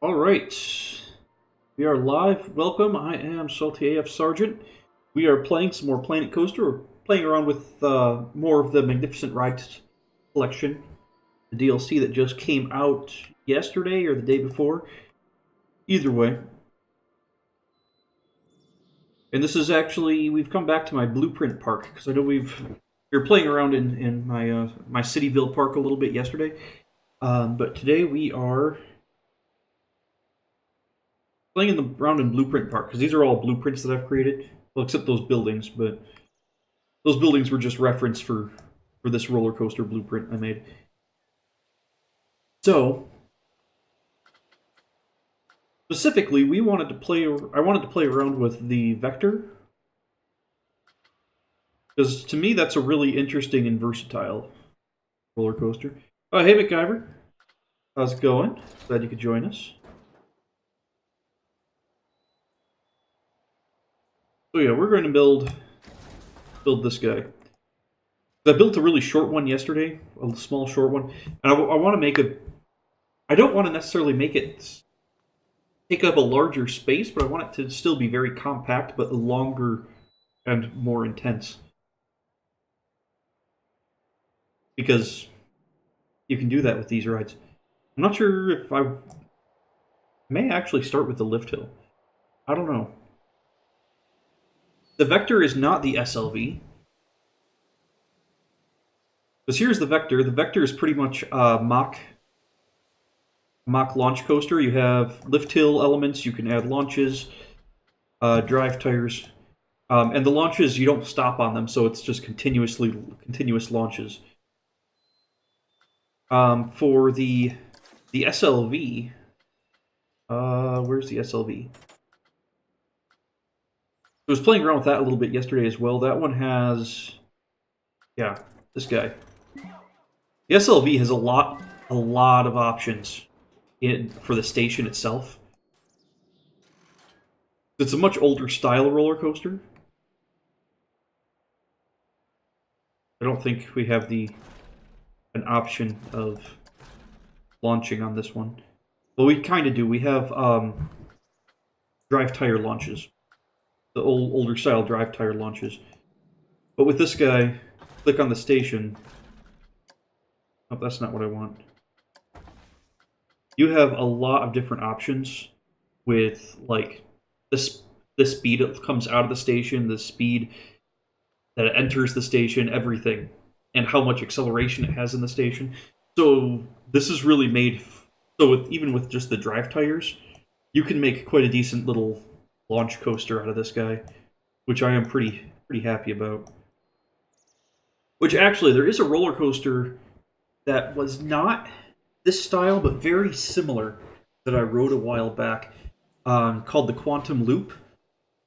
All right, we are live. Welcome. I am Salty AF Sergeant. We are playing some more Planet Coaster. We're playing around with more of the Magnificent Rides collection, the DLC that just came out yesterday or the day before. Either way. And this is actually, we've come back to my Blueprint Park because I know we were playing around in my Cityville Park a little bit yesterday. But today we are playing in the round in Blueprint Park because these are all blueprints that I've created. Well, except those buildings, but those buildings were just reference for this roller coaster blueprint I made. So specifically, we wanted to play. I wanted to play around with the vector because to me that's a really interesting and versatile roller coaster. Hey MacGyver, how's it going? Glad you could join us. So yeah, we're going to build this guy. I built a really short one yesterday, a small short one, and I want to make a. I don't want to necessarily make it take up a larger space, but I want it to still be very compact, but longer and more intense. Because you can do that with these rides. I'm not sure if I may actually start with the lift hill. I don't know. The Vector is not the SLV. Because here's the Vector. The Vector is pretty much mock launch coaster. You have lift hill elements. You can add launches, drive tires, and the launches you don't stop on them, so it's just continuous launches. For the SLV, where's the SLV? I was playing around with that a little bit yesterday as well. That one has, yeah, this guy. The SLV has a lot of options for the station itself. It's a much older style roller coaster. I don't think we have an option of launching on this one. Well, we kind of do. We have drive tire launches, the older style drive tire launches. But with this guy, click on the station. Oh, that's not what I want. You have a lot of different options with like the speed it comes out of the station, the speed that it enters the station, everything, and how much acceleration it has in the station. So this is really made so even with just the drive tires, you can make quite a decent little launch coaster out of this guy, which I am pretty happy about. Which actually, there is a roller coaster that was not this style, but very similar that I rode a while back, called the Quantum Loop.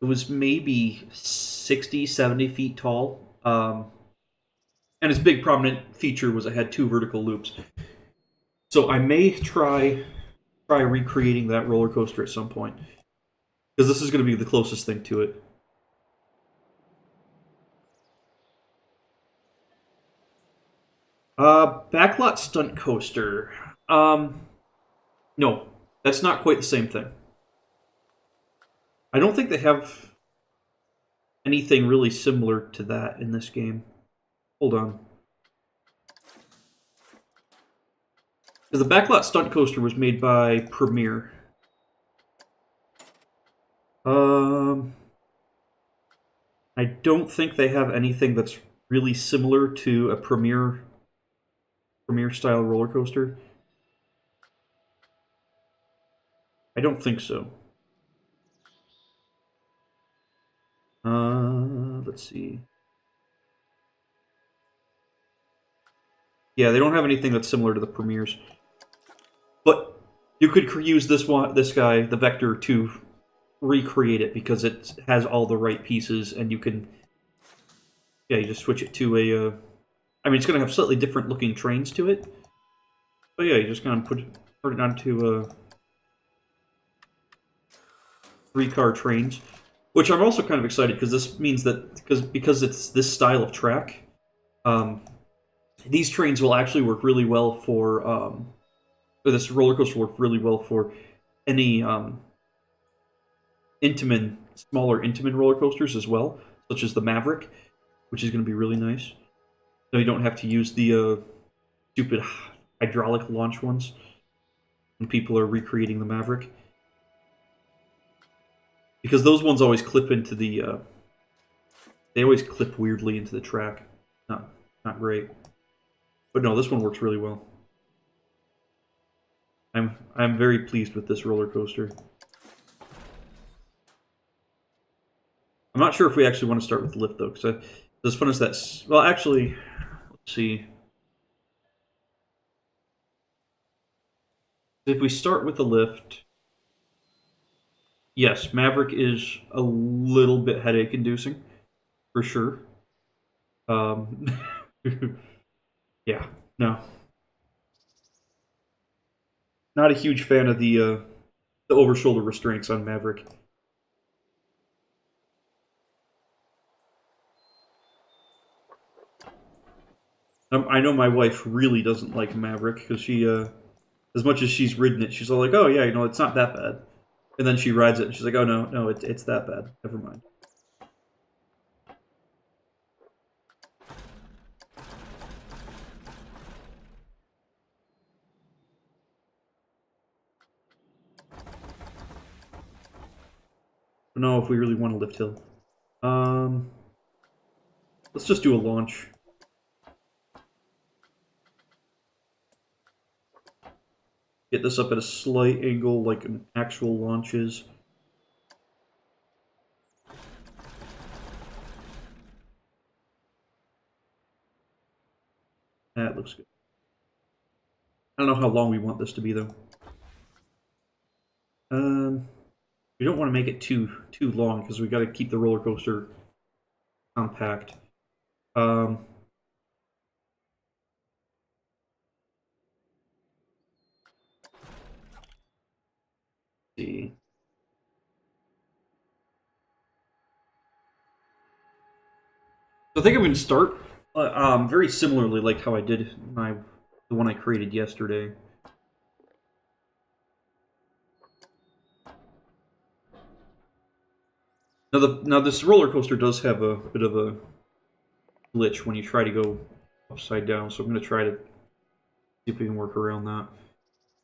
It was maybe 60, 70 feet tall. And its big prominent feature was it had two vertical loops. So I may try recreating that roller coaster at some point. Because this is going to be the closest thing to it. Backlot Stunt Coaster. No, that's not quite the same thing. I don't think they have anything really similar to that in this game. Hold on. Because the Backlot Stunt Coaster was made by Premier. I don't think they have anything that's really similar to a Premier style roller coaster. I don't think so. Let's see. Yeah, they don't have anything that's similar to the Premiers. But you could use this guy, the Vector, to recreate it because it has all the right pieces, and you can, yeah, you just switch it to a. I mean, it's going to have slightly different looking trains to it, but yeah, you just kind of put it onto 3-car trains, which I'm also kind of excited because this means that because it's this style of track, these trains will actually work really well for. Or this roller coaster will work really well for any smaller Intamin roller coasters as well, such as the Maverick, which is going to be really nice. So you don't have to use the stupid hydraulic launch ones when people are recreating the Maverick. Because those ones always clip into the... they always clip weirdly into the track. Not great. But no, this one works really well. I'm very pleased with this roller coaster. I'm not sure if we actually want to start with the lift, though, because as fun as that's... Well, actually, let's see. If we start with the lift... Yes, Maverick is a little bit headache-inducing, for sure. Yeah, no. Not a huge fan of the over-shoulder restraints on Maverick. I know my wife really doesn't like Maverick because she, as much as she's ridden it, she's all like, "Oh yeah, it's not that bad," and then she rides it and she's like, "Oh no, it's that bad. Never mind." But no, if we really want to lift hill, let's just do a launch. Get this up at a slight angle, like an actual launch is. That looks good. I don't know how long we want this to be, though. We don't want to make it too long because we got to keep the roller coaster compact. See. So I think I'm going to start very similarly, like how I did the one I created yesterday. Now this roller coaster does have a bit of a glitch when you try to go upside down, so I'm going to try to see if we can work around that.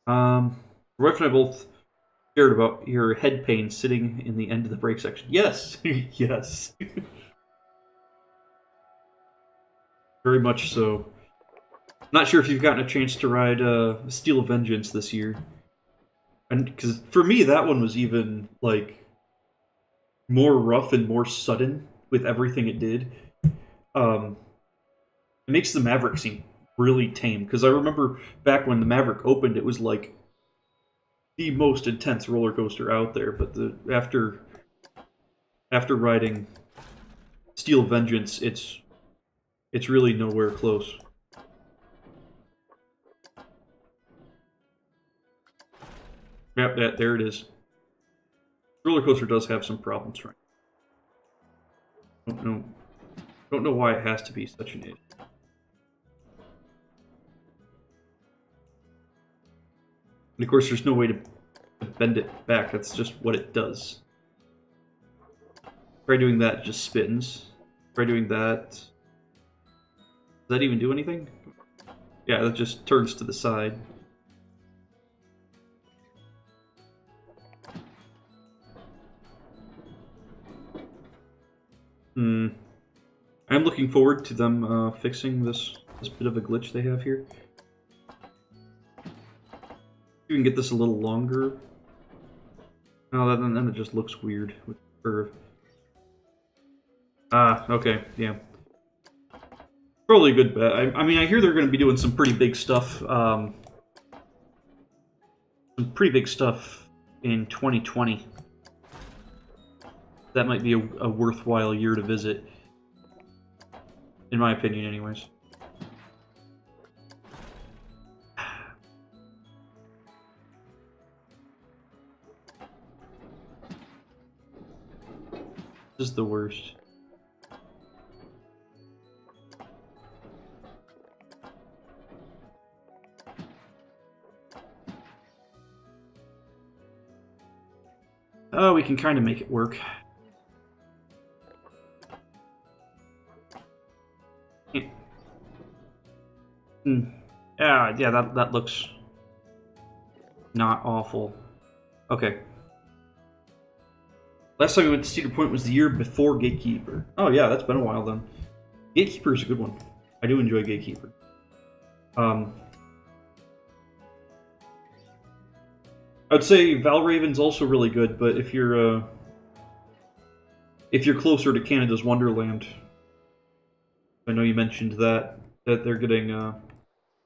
My wife and I both shared about your head pain sitting in the end of the brake section. Yes, yes, very much so. Not sure if you've gotten a chance to ride Steel Vengeance this year, and because for me that one was even like more rough and more sudden with everything it did. It makes the Maverick seem really tame because I remember back when the Maverick opened, it was like the most intense roller coaster out there. But after riding Steel Vengeance, it's really nowhere close. Yep, there it is. Roller coaster does have some problems, right? Don't know why it has to be such an issue. And of course, there's no way to bend it back. That's just what it does. Try doing that, it just spins. Try doing that. Does that even do anything? Yeah, that just turns to the side. I'm looking forward to them fixing this bit of a glitch they have here. You can get this a little longer. Oh, then it just looks weird with the curve. Ah, okay, yeah. Probably a good bet. I mean, I hear they're going to be doing some pretty big stuff. Some pretty big stuff in 2020. That might be a worthwhile year to visit. In my opinion, anyways. This is the worst. Oh, we can kind of make it work. Yeah, that looks not awful. Okay. Last time we went to Cedar Point was the year before Gatekeeper. Oh yeah, that's been a while then. Gatekeeper is a good one. I do enjoy Gatekeeper. I'd say Valraven's also really good, but if you're closer to Canada's Wonderland, I know you mentioned that they're getting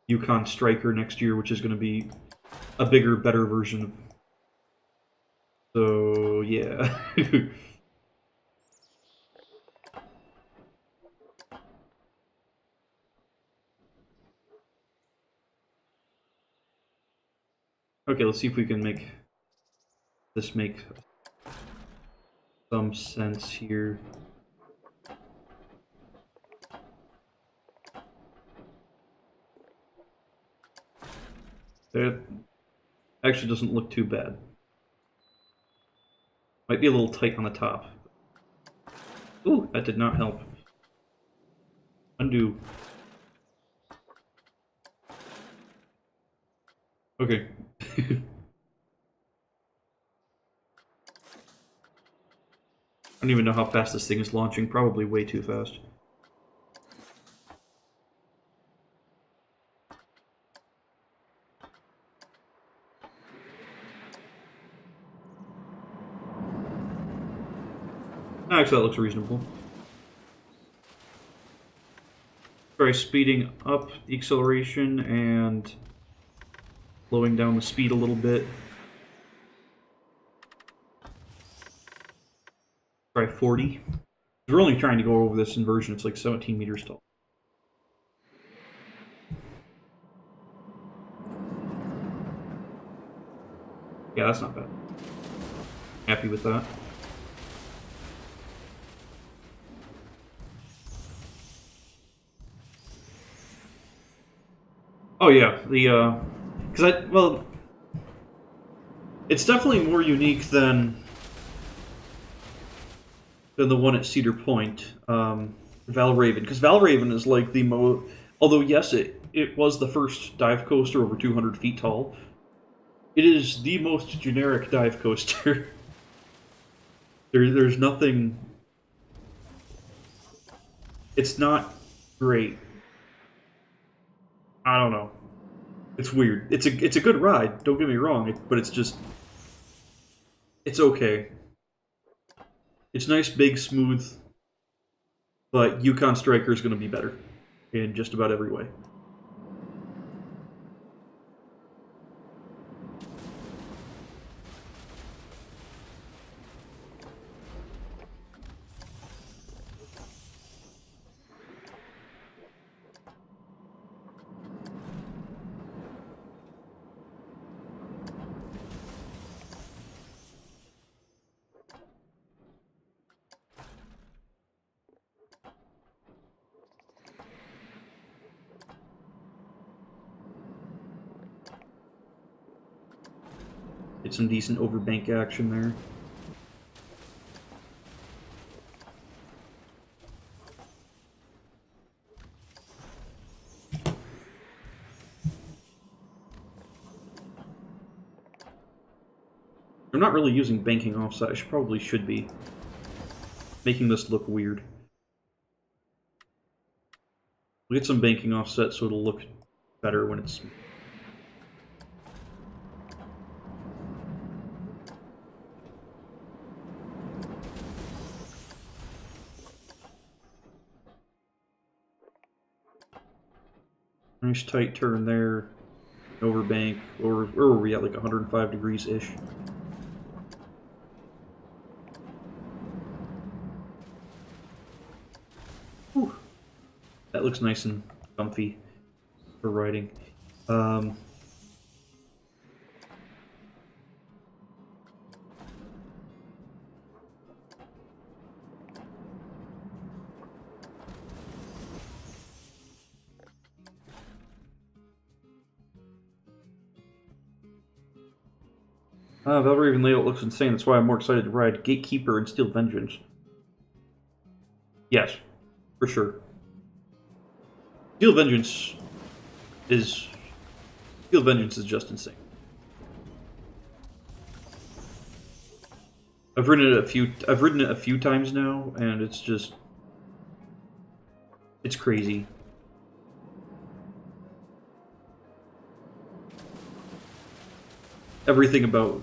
Yukon Striker next year, which is going to be a bigger, better version of. So yeah. Okay, let's see if we can make this make some sense here. That actually doesn't look too bad. Might be a little tight on the top. Ooh, that did not help. Undo. Okay. I don't even know how fast this thing is launching. Probably way too fast. Actually, that looks reasonable. Try speeding up the acceleration and slowing down the speed a little bit. Try 40. We're only trying to go over this inversion. It's like 17 meters tall. Yeah, that's not bad. Happy with that. Oh yeah, well, it's definitely more unique than the one at Cedar Point, Valraven, because Valraven is like the most. Although yes, it was the first dive coaster over 200 feet tall. It is the most generic dive coaster. There's nothing. It's not great. I don't know. It's weird. It's a good ride. Don't get me wrong, but it's just it's okay. It's nice, big, smooth, but Yukon Striker is going to be better in just about every way. Get some decent overbank action there. I'm not really using banking offset. I probably should be. Making this look weird. We'll get some banking offset so it'll look better when it's... Nice tight turn there. Overbank. Or where were we at? Like 105 degrees-ish. That looks nice and comfy for riding. Valraven layout looks insane. That's why I'm more excited to ride Gatekeeper and Steel Vengeance. Yes, for sure. Steel Vengeance is just insane. I've ridden it a few times now, and it's crazy. Everything about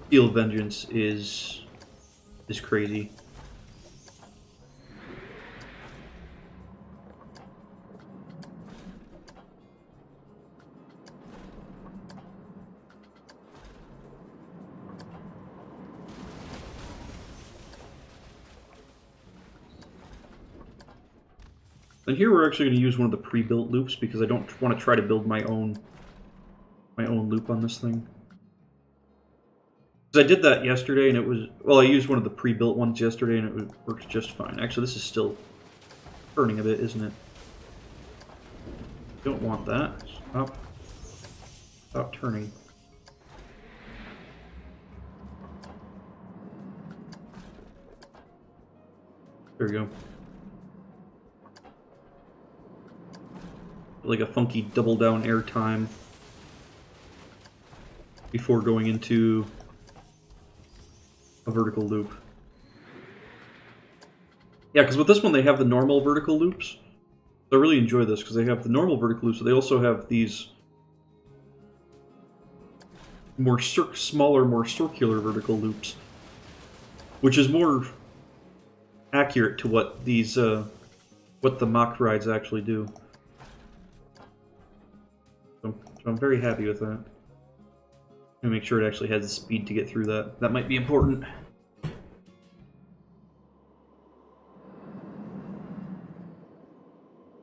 Steel Vengeance is crazy. And here we're actually going to use one of the pre-built loops because I don't want to try to build my own loop on this thing. Because I did that yesterday and it was... Well, I used one of the pre-built ones yesterday and it works just fine. Actually, this is still turning a bit, isn't it? Don't want that. Stop turning. There we go. Like a funky double down airtime before going into a vertical loop. Yeah, because with this one they have the normal vertical loops. So I really enjoy this because they have the normal vertical loops, but they also have these smaller, more circular vertical loops, which is more accurate to what these what the mock rides actually do. So I'm very happy with that. And make sure it actually has the speed to get through that. That might be important.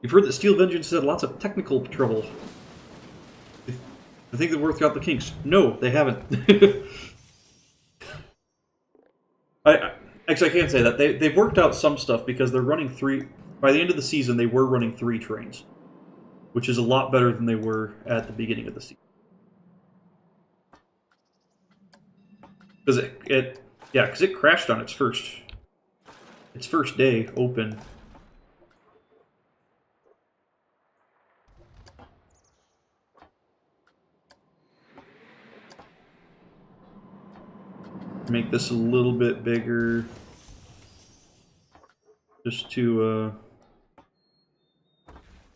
You've heard that Steel Vengeance had lots of technical trouble. I think they've worked out the kinks. No, they haven't. Actually, I can't say that. They've worked out some stuff because they're running 3... By the end of the season, they were running 3 trains, which is a lot better than they were at the beginning of the season. Because it crashed on its first day open. Make this a little bit bigger, just to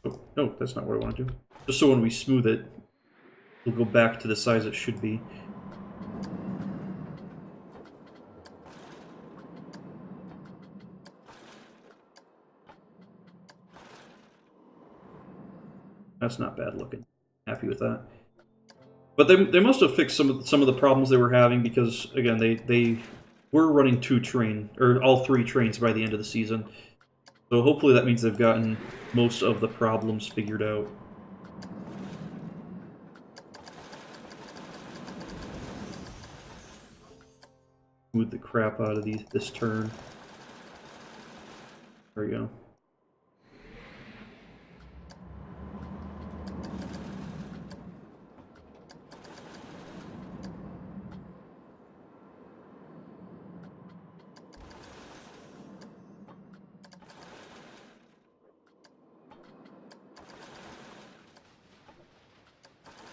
oh no, that's not what I want to do. Just so when we smooth it, it'll go back to the size it should be. That's not bad looking. Happy with that. But they must have fixed some of the problems they were having because again they were running all 3 trains by the end of the season. So hopefully that means they've gotten most of the problems figured out. Smooth the crap out of this turn. There we go.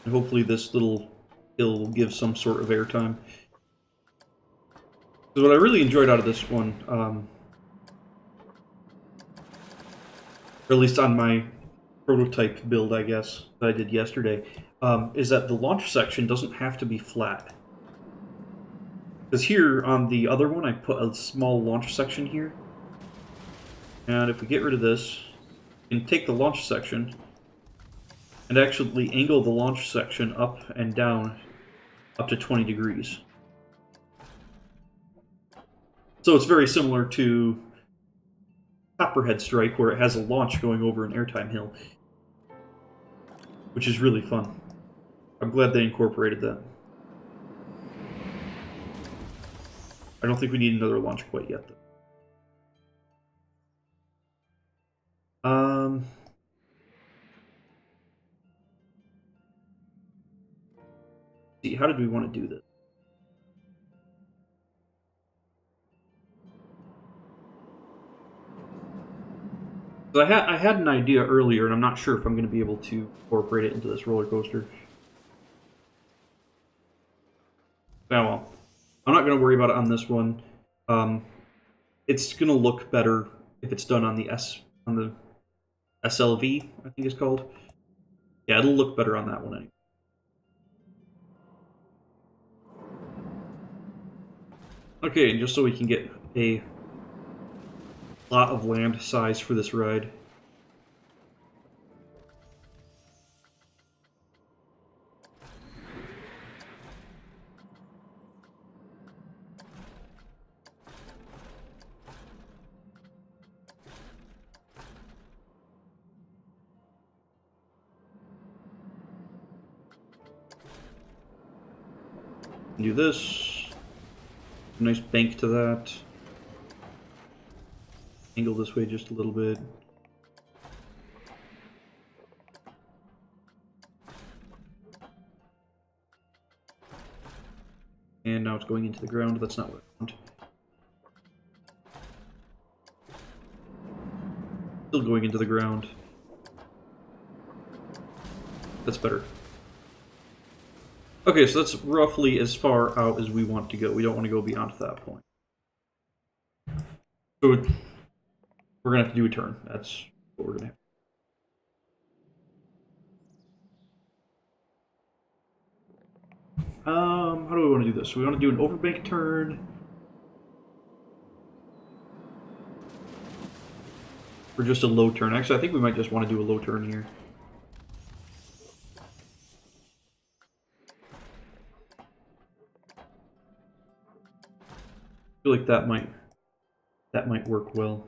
And hopefully this little hill will give some sort of airtime. Because what I really enjoyed out of this one, or at least on my prototype build, I guess, that I did yesterday, is that the launch section doesn't have to be flat. Because here on the other one, I put a small launch section here. And if we get rid of this, we can take the launch section and actually angle the launch section up and down up to 20 degrees. So it's very similar to Copperhead Strike, where it has a launch going over an airtime hill, which is really fun. I'm glad they incorporated that. I don't think we need another launch quite yet, though. See, how did we want to do this? So I had an idea earlier, and I'm not sure if I'm going to be able to incorporate it into this roller coaster. Yeah, well, I'm not going to worry about it on this one. It's going to look better if it's done on the SLV, I think it's called. Yeah, it'll look better on that one anyway. Okay, just so we can get a lot of land size for this ride. Do this. Nice bank to that. Angle this way just a little bit. And now it's going into the ground. That's not what I want. Still going into the ground. That's better. Okay, so that's roughly as far out as we want to go. We don't want to go beyond that point. So we're going to have to do a turn. That's what we're going to have. How do we want to do this? We want to do an overbank turn. Or just a low turn. Actually, I think we might just want to do a low turn here. I feel like that might work well.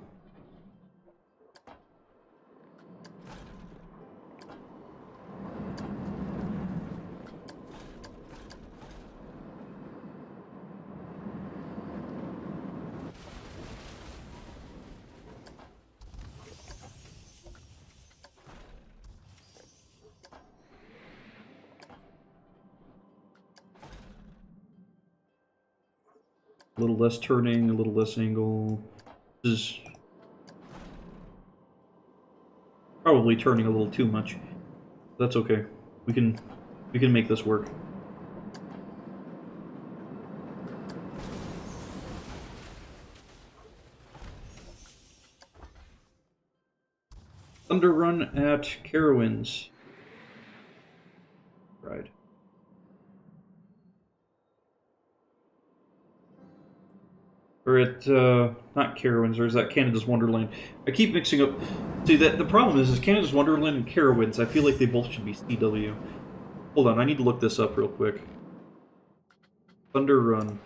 A little less turning, a little less angle. This is probably turning a little too much. That's okay. We can make this work. Thunder Run at Carowinds. Right. Or at, not Carowinds, or is that Canada's Wonderland? I keep mixing up. See, the problem is Canada's Wonderland and Carowinds, I feel like they both should be CW. Hold on, I need to look this up real quick. Thunder Run.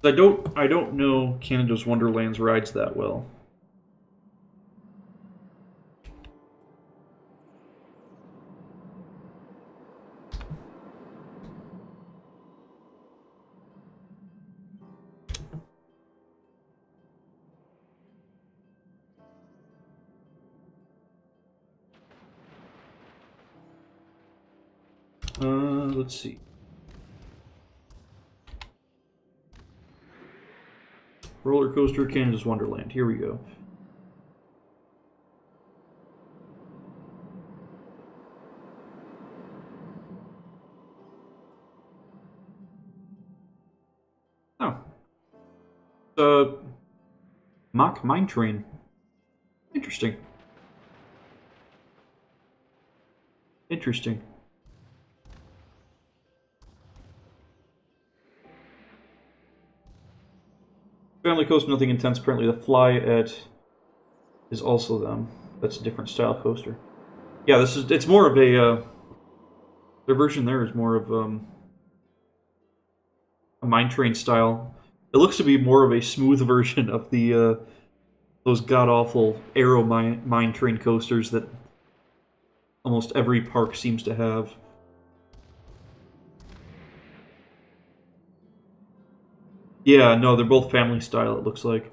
I don't know Canada's Wonderland's rides that well. Let's see. Roller Coaster, Canada's Wonderland. Here we go. Oh. Mack Mine Train. Interesting. Interesting. Family Coast, nothing intense. Apparently, the Fly at is also them. That's a different style coaster. Yeah, it's more of a their version there is more of a mine train style. It looks to be more of a smooth version of the those god awful Aero mine train coasters that almost every park seems to have. Yeah, no, they're both family style, it looks like.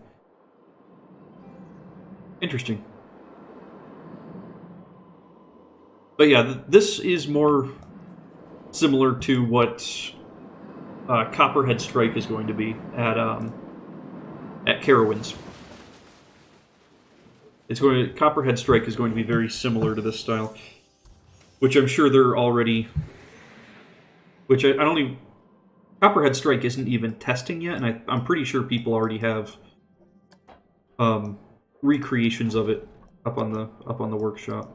Interesting. But yeah, this is more similar to what Copperhead Strike is going to be at Carowinds. Copperhead Strike is going to be very similar to this style, which I'm sure they're already. Which I don't even. Copperhead Strike isn't even testing yet, and I'm pretty sure people already have recreations of it up on the workshop.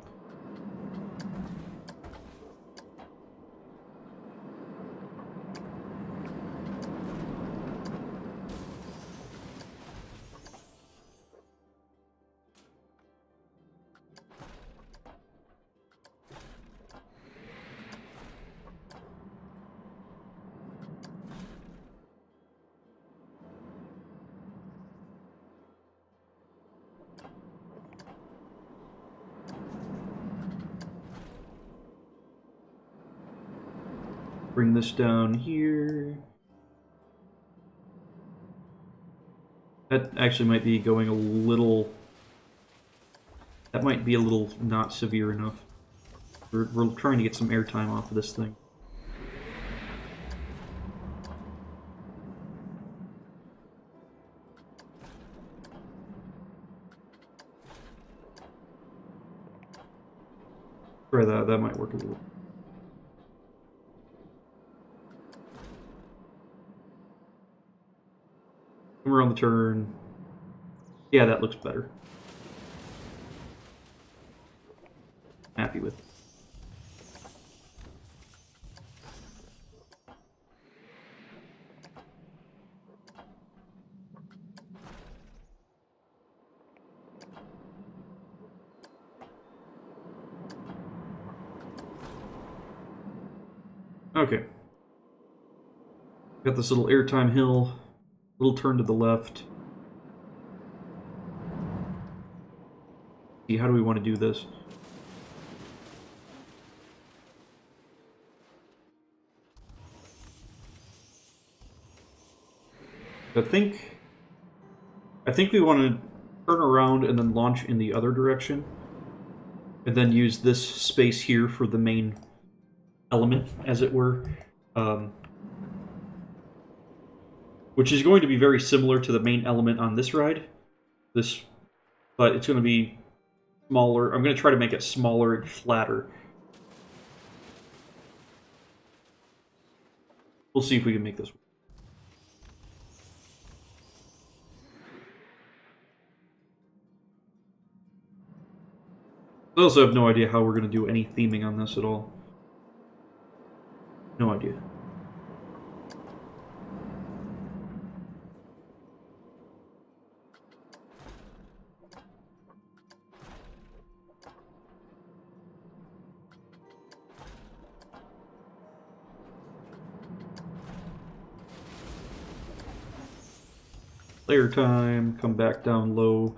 Bring this down here. That actually might be going a little... That might be a little not severe enough. We're trying to get some airtime off of this thing. Try that. That might work a little. We're on the turn. Yeah, that looks better. Happy with it. Okay. Got this little airtime hill. Little turn to the left. See, how do we want to do this? I think we want to turn around and then launch in the other direction. And then use this space here for the main element, as it were. Which is going to be very similar to the main element on this ride. But it's going to be smaller. I'm going to try to make it smaller and flatter. We'll see if we can make this work. I also have no idea how we're going to do any theming on this at all. No idea. Layer time, come back down low.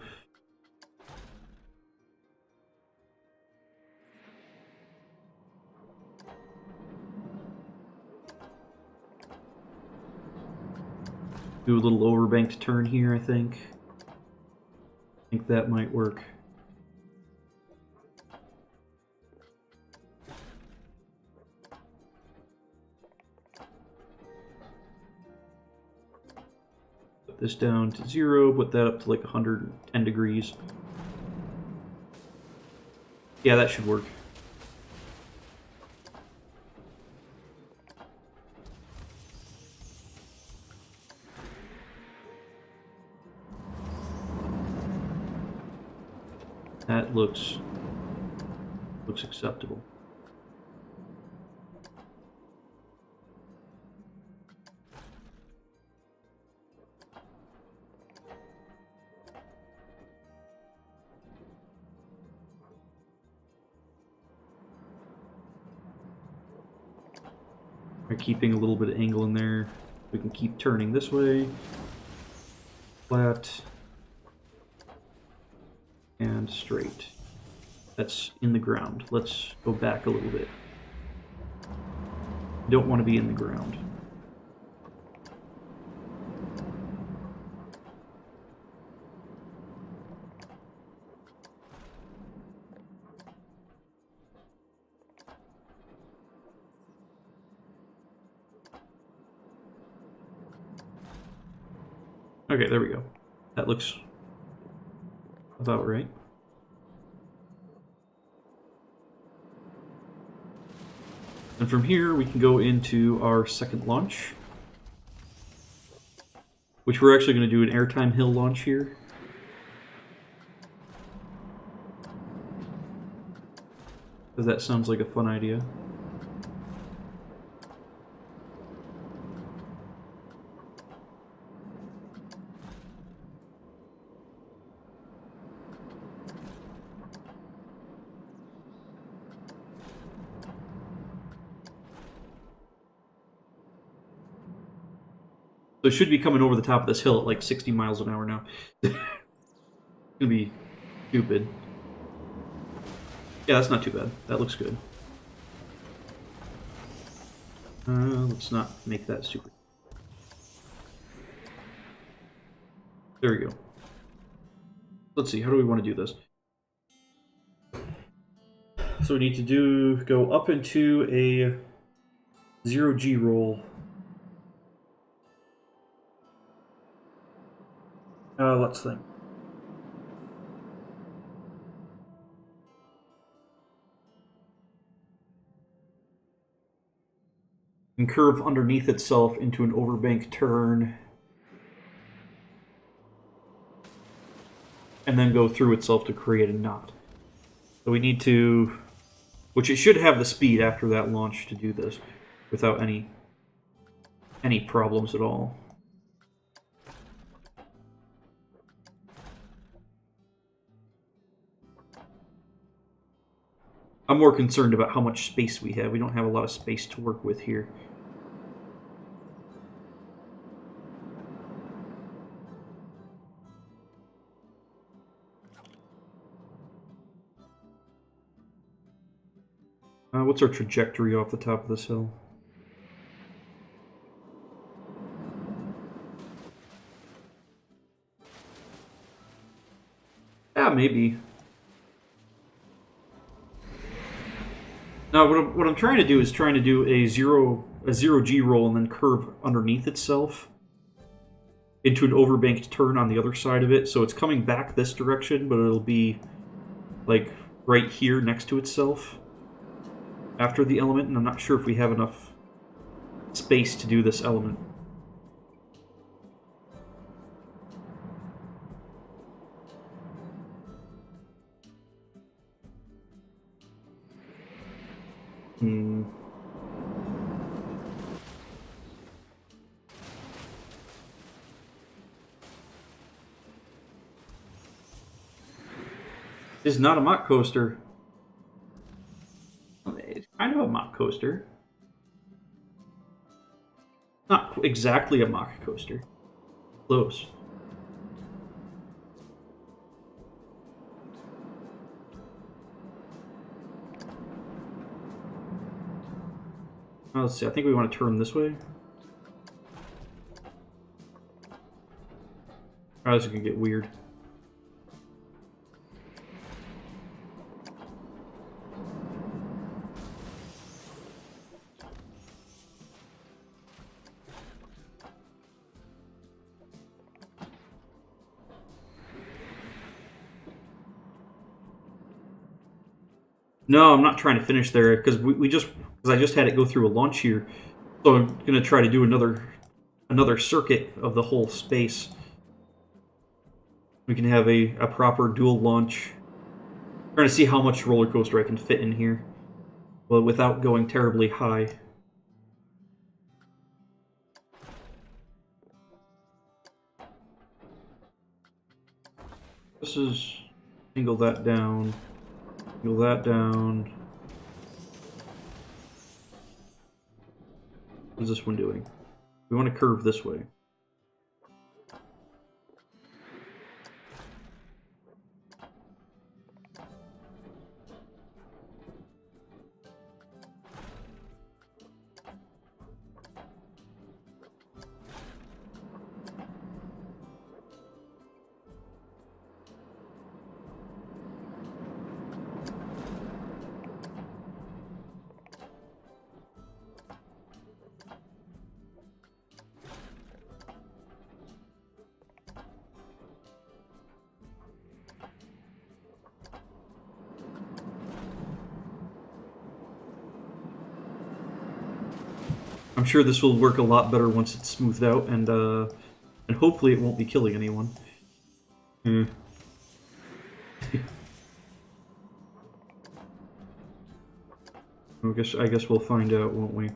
Do a little overbanked turn here, I think. I think that might work. Put this down to 0, put that up to like 110 degrees. Yeah, that should work. That looks acceptable. We're keeping a little bit of angle in there. We can keep turning this way. Flat. And straight. That's in the ground. Let's go back a little bit. Don't want to be in the ground. Okay, there we go. That looks about right. And from here, we can go into our second launch, which we're actually going to do an airtime hill launch here. Because that sounds like a fun idea. So it should be coming over the top of this hill at like 60 miles an hour now. It's gonna be stupid. Yeah, that's not too bad. That looks good. Let's not make that super. There we go. Let's see, how do we want to do this? So we need to go up into a 0G roll. Let's think. And curve underneath itself into an overbank turn. And then go through itself to create a knot. So we need to... Which it should have the speed after that launch to do this without any problems at all. I'm more concerned about how much space we have. We don't have a lot of space to work with here. What's our trajectory off the top of this hill? Yeah, maybe. Now, what I'm trying to do is trying to do a 0G roll and then curve underneath itself into an overbanked turn on the other side of it. So it's coming back this direction, but it'll be like right here next to itself after the element, and I'm not sure if we have enough space to do this element. It's not a Mach coaster. It's kind of a Mach coaster. Not exactly a Mach coaster. Close. Let's see, I think we want to turn this way. Oh, this is going to get weird. No, I'm not trying to finish there because I just had it go through a launch here, so I'm gonna try to do another circuit of the whole space. We can have a proper dual launch. I'm trying to see how much roller coaster I can fit in here, but without going terribly high. This is angle that down. Angle that down. What is this one doing? We want to curve this way. I'm sure this will work a lot better once it's smoothed out, and hopefully it won't be killing anyone. Hmm. I guess we'll find out, won't we?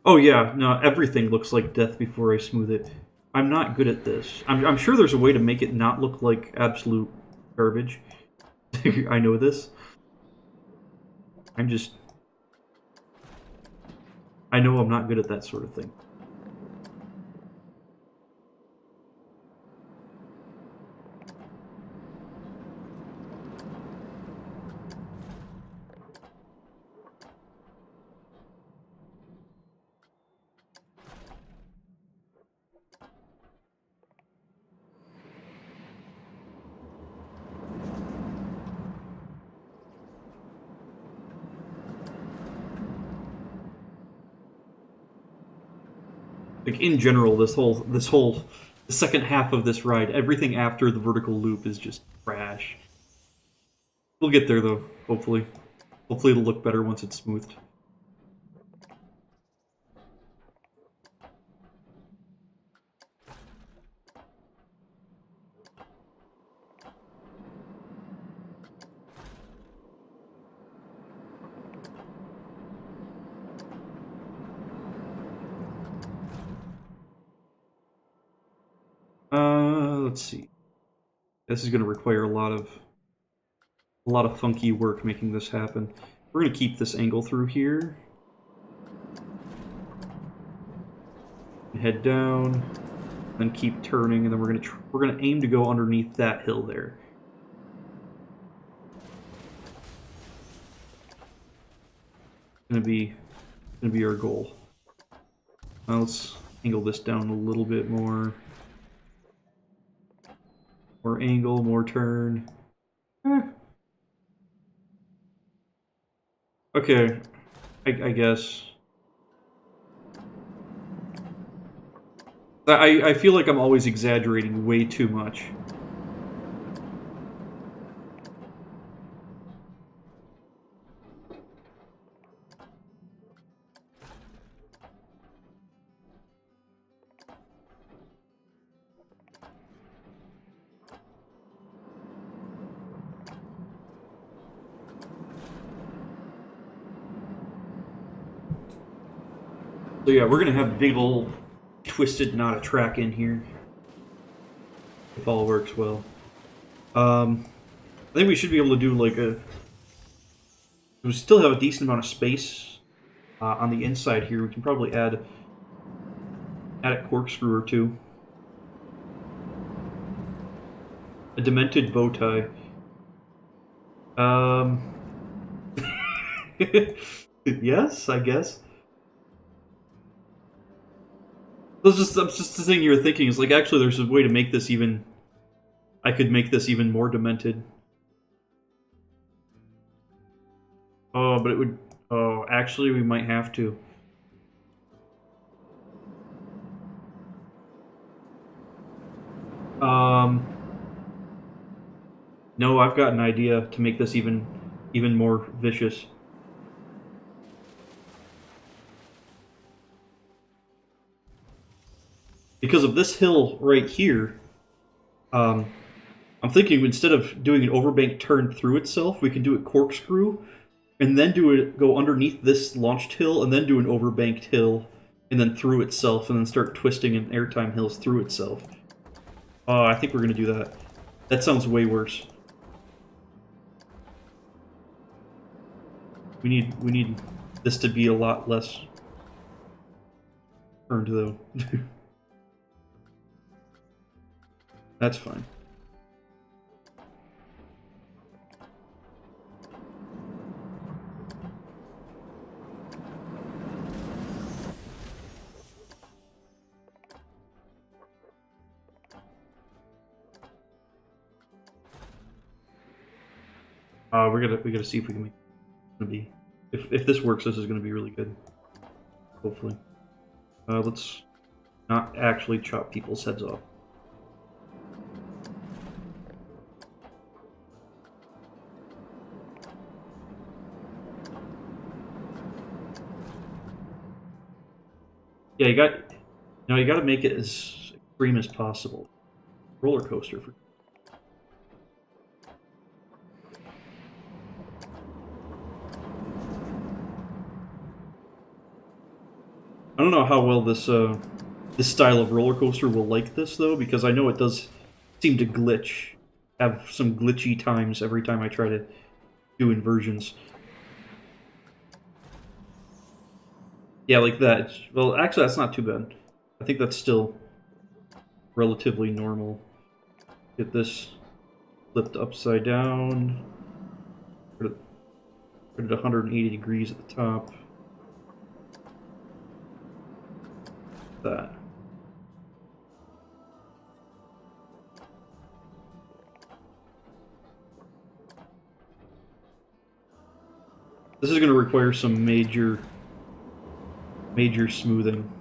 Oh yeah, no, everything looks like death before I smooth it. I'm not good at this. I'm sure there's a way to make it not look like absolute garbage. I know this. I know I'm not good at that sort of thing. Like in general, the second half of this ride, everything after the vertical loop is just trash. We'll get there though, hopefully. Hopefully it'll look better once it's smoothed. Let's see. This is going to require a lot of funky work making this happen. We're going to keep this angle through here. Head down, then keep turning, and then we're gonna aim to go underneath that hill there. Gonna be our goal. Now let's angle this down a little bit more. More angle, more turn. Okay, I guess. I feel like I'm always exaggerating way too much. So yeah, we're gonna have a big old twisted knot of track in here. If all works well. I think we should be able to do like a... We still have a decent amount of space on the inside here. We can probably add a corkscrew or two. A demented bow tie. Yes, I guess. That's just the thing you were thinking is like actually there's a way to make this even. I could make this even more demented. Oh, but it would. Oh, actually, we might have to. No, I've got an idea to make this even more vicious. Because of this hill right here, I'm thinking instead of doing an overbank turn through itself, we can do it corkscrew, and then go underneath this launched hill, and then do an overbanked hill, and then through itself, and then start twisting in airtime hills through itself. I think we're gonna do that. That sounds way worse. We need this to be a lot less turned though. That's fine. We gotta see if we can make it gonna be. If this works, this is gonna be really good. Hopefully. Let's not actually chop people's heads off. Yeah, you got to make it as extreme as possible. Roller coaster for. I don't know how well this style of roller coaster will like this though, because I know it does seem to glitch, have some glitchy times every time I try to do inversions. Yeah, like that. Well, actually, that's not too bad. I think that's still relatively normal. Get this flipped upside down. Put it 180 degrees at the top. That. This is going to require some major smoothing.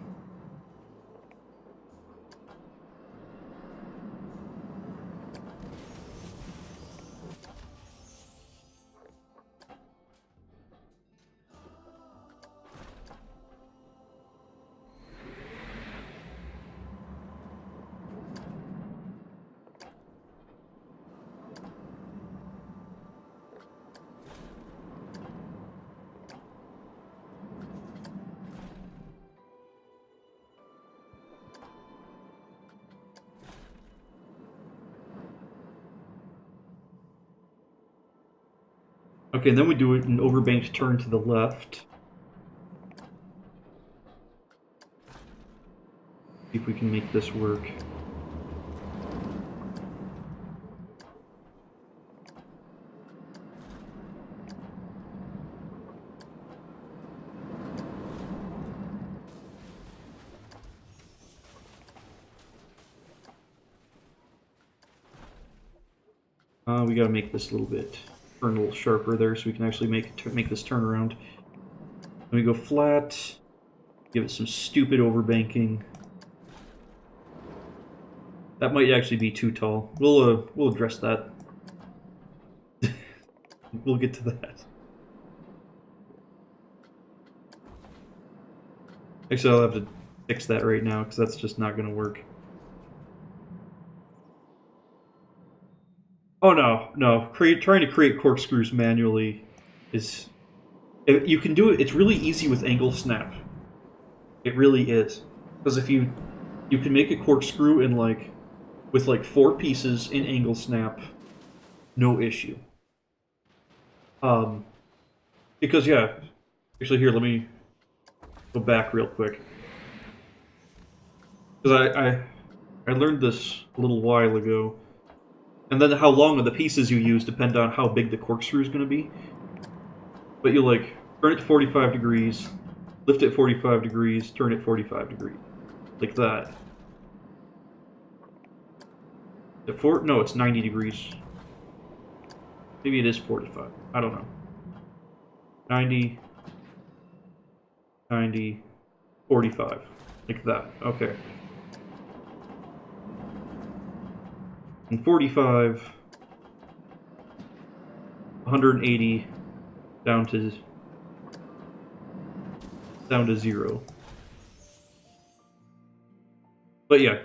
Okay, and then we do an overbanked turn to the left. See if we can make this work. We gotta make this a little bit, turn a little sharper there, so we can actually make this turnaround. Let me go flat. Give it some stupid overbanking. That might actually be too tall. We'll address that. We'll get to that. Actually, I'll have to fix that right now because that's just not going to work. Oh no! Trying to create corkscrews manually is. You can do it. It's really easy with angle snap. It really is, because if you can make a corkscrew in with 4 pieces in angle snap, no issue. Because yeah, actually here let me go back real quick, because I learned this a little while ago. And then how long of the pieces you use depend on how big the corkscrew is going to be. But you turn it to 45 degrees, lift it 45 degrees, turn it 45 degrees. Like that. No, it's 90 degrees. Maybe it is 45. I don't know. 90, 90, 45. Like that. Okay. And 45, 180, down to 0. But yeah,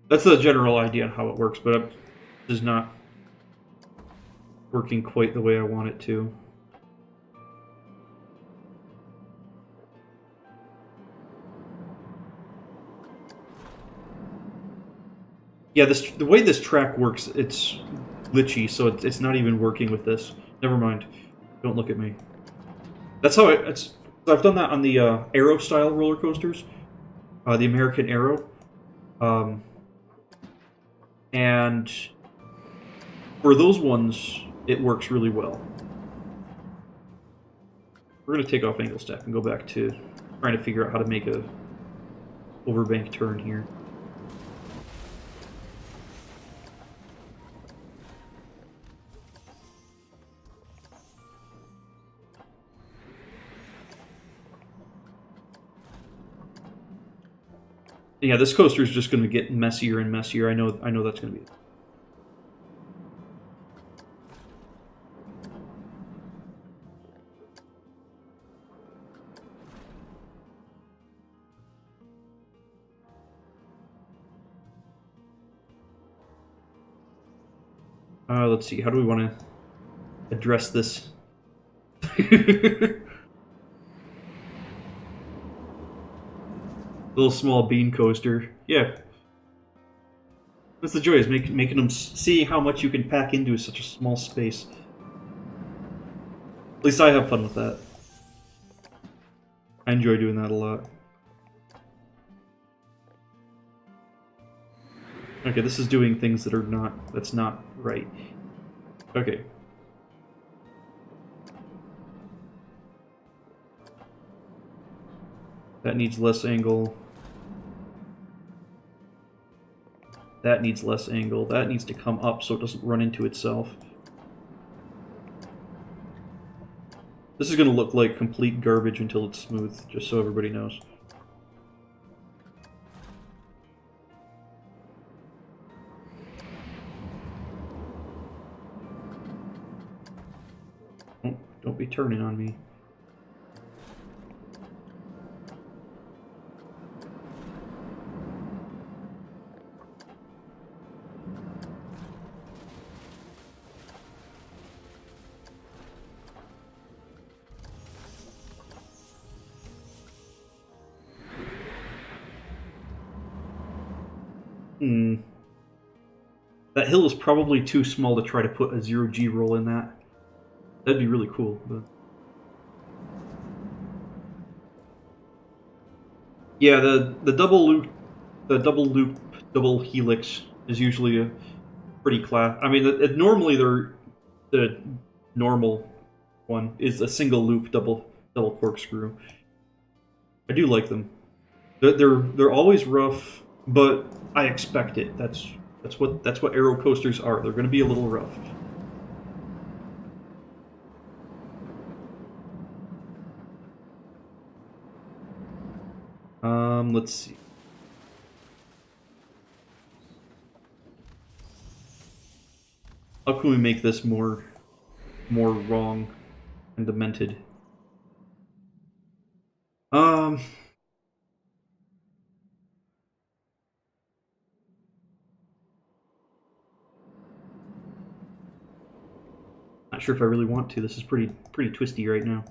that's the general idea on how it works, but it is not working quite the way I want it to. Yeah, the way this track works, it's glitchy, so it's not even working with this. Never mind. Don't look at me. That's how I've done that on the Aero style roller coasters, the American Aero, and for those ones it works really well. We're gonna take off angle step and go back to trying to figure out how to make a overbank turn here. Yeah, this coaster is just going to get messier and messier. I know that's going to be. Let's see. How do we want to address this? Little small bean coaster. Yeah. That's the joy, is making them see how much you can pack into such a small space. At least I have fun with that. I enjoy doing that a lot. Okay, this is doing things that are that's not right. Okay. That needs less angle. That needs less angle. That needs to come up so it doesn't run into itself. This is going to look like complete garbage until it's smooth, just so everybody knows. Oh, don't be turning on me. That hill is probably too small to try to put a 0G roll in that. That'd be really cool, but... Yeah, the double loop, double helix is usually a pretty class. I mean, normally the normal one is a single loop double corkscrew. I do like them. They're always rough, but I expect it. That's what aero coasters are. They're going to be a little rough. Let's see. How can we make this more wrong and demented? Not sure if I really want to. This is pretty twisty right now.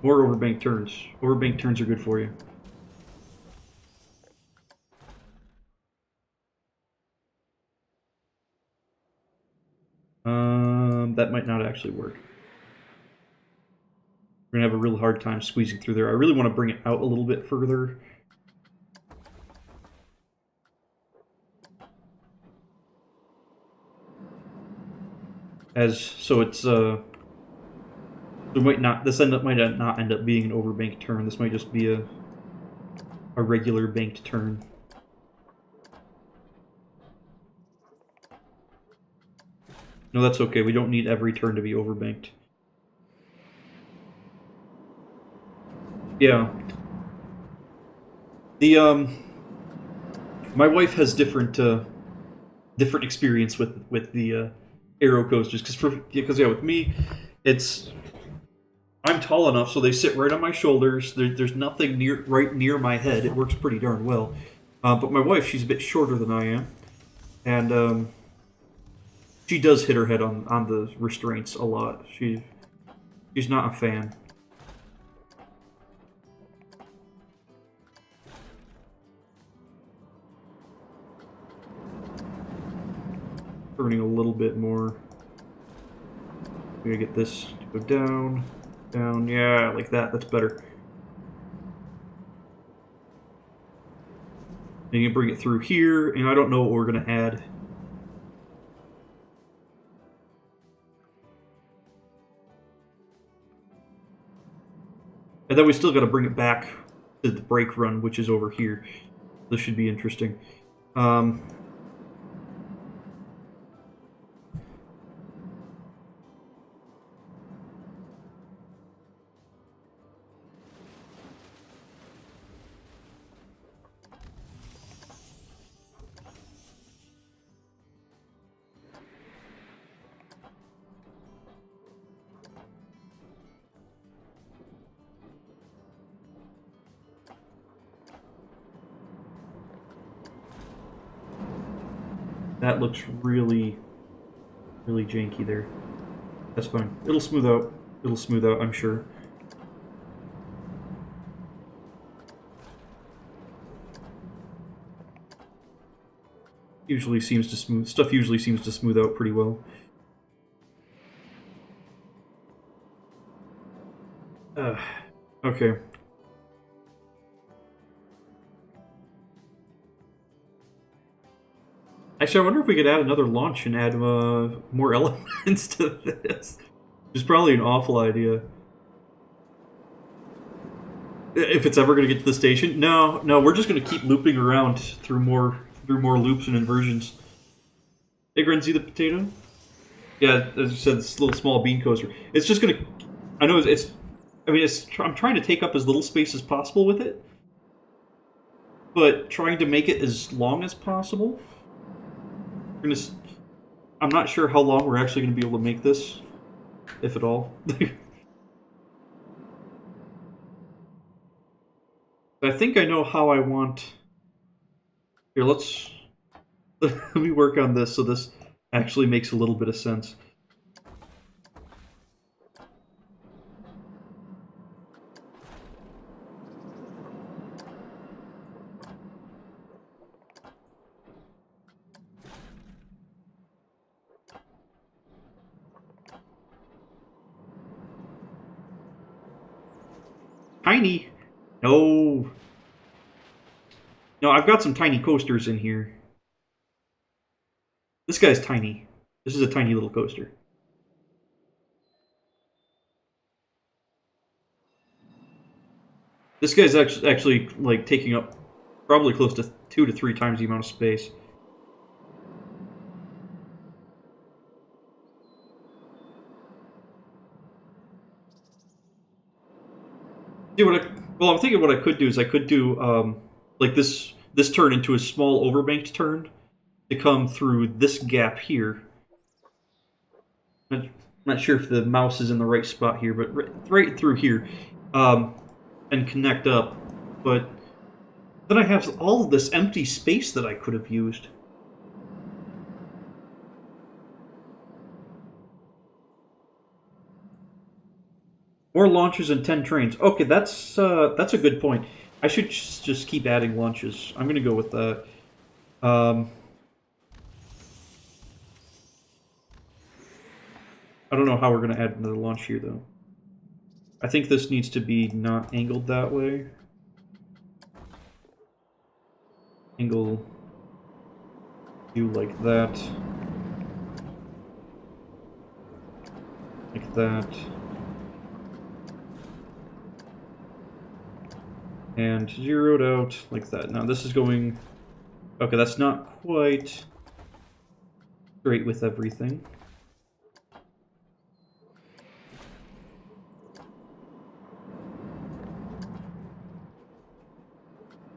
More overbank turns. Overbank turns are good for you. That might not actually work. We're gonna have a real hard time squeezing through there. I really want to bring it out a little bit further. So it's we might not. This might not end up being an overbanked turn. This might just be a regular banked turn. No, that's okay. We don't need every turn to be overbanked. Yeah. My wife has different experience with the aero coasters because with me, I'm tall enough so they sit right on my shoulders. There's nothing right near my head. It works pretty darn well. But my wife, she's a bit shorter than I am, and she does hit her head on the restraints a lot. She's not a fan. Turning a little bit more. We're gonna get this to go down, down. Yeah, like that. That's better. And you can bring it through here, and I don't know what we're going to add. And then we still got to bring it back to the brake run, which is over here. This should be interesting. That looks really, really janky there. That's fine. It'll smooth out. It'll smooth out, I'm sure. Usually seems to smooth. Stuff usually seems to smooth out pretty well. Okay. Actually, I wonder if we could add another launch and add more elements to this. Which is probably an awful idea. If it's ever going to get to the station. No, we're just going to keep looping around through more loops and inversions. Hey, Grenzy the potato? Yeah, as you said, this little small bean coaster. It's just going to... I know it's... I mean, I'm trying to take up as little space as possible with it. But trying to make it as long as possible. I'm not sure how long we're actually going to be able to make this. If at all. I think I know how I want... Here, let's... Let me work on this so this actually makes a little bit of sense. Tiny! No! No, I've got some tiny coasters in here. This guy's tiny. This is a tiny little coaster. This guy's actually like taking up probably close to 2 to 3 times the amount of space. Well, I'm thinking what I could do is I could do like this turn into a small overbanked turn to come through this gap here. I'm not sure if the mouse is in the right spot here, but right through here, and connect up. But then I have all of this empty space that I could have used. More launches and 10 trains. Okay, that's a good point. I should just keep adding launches. I'm going to go with that. I don't know how we're going to add another launch here, though. I think this needs to be not angled that way. Angle you like that. Like that. And zeroed out like that. Now this is going... Okay, that's not quite straight with everything.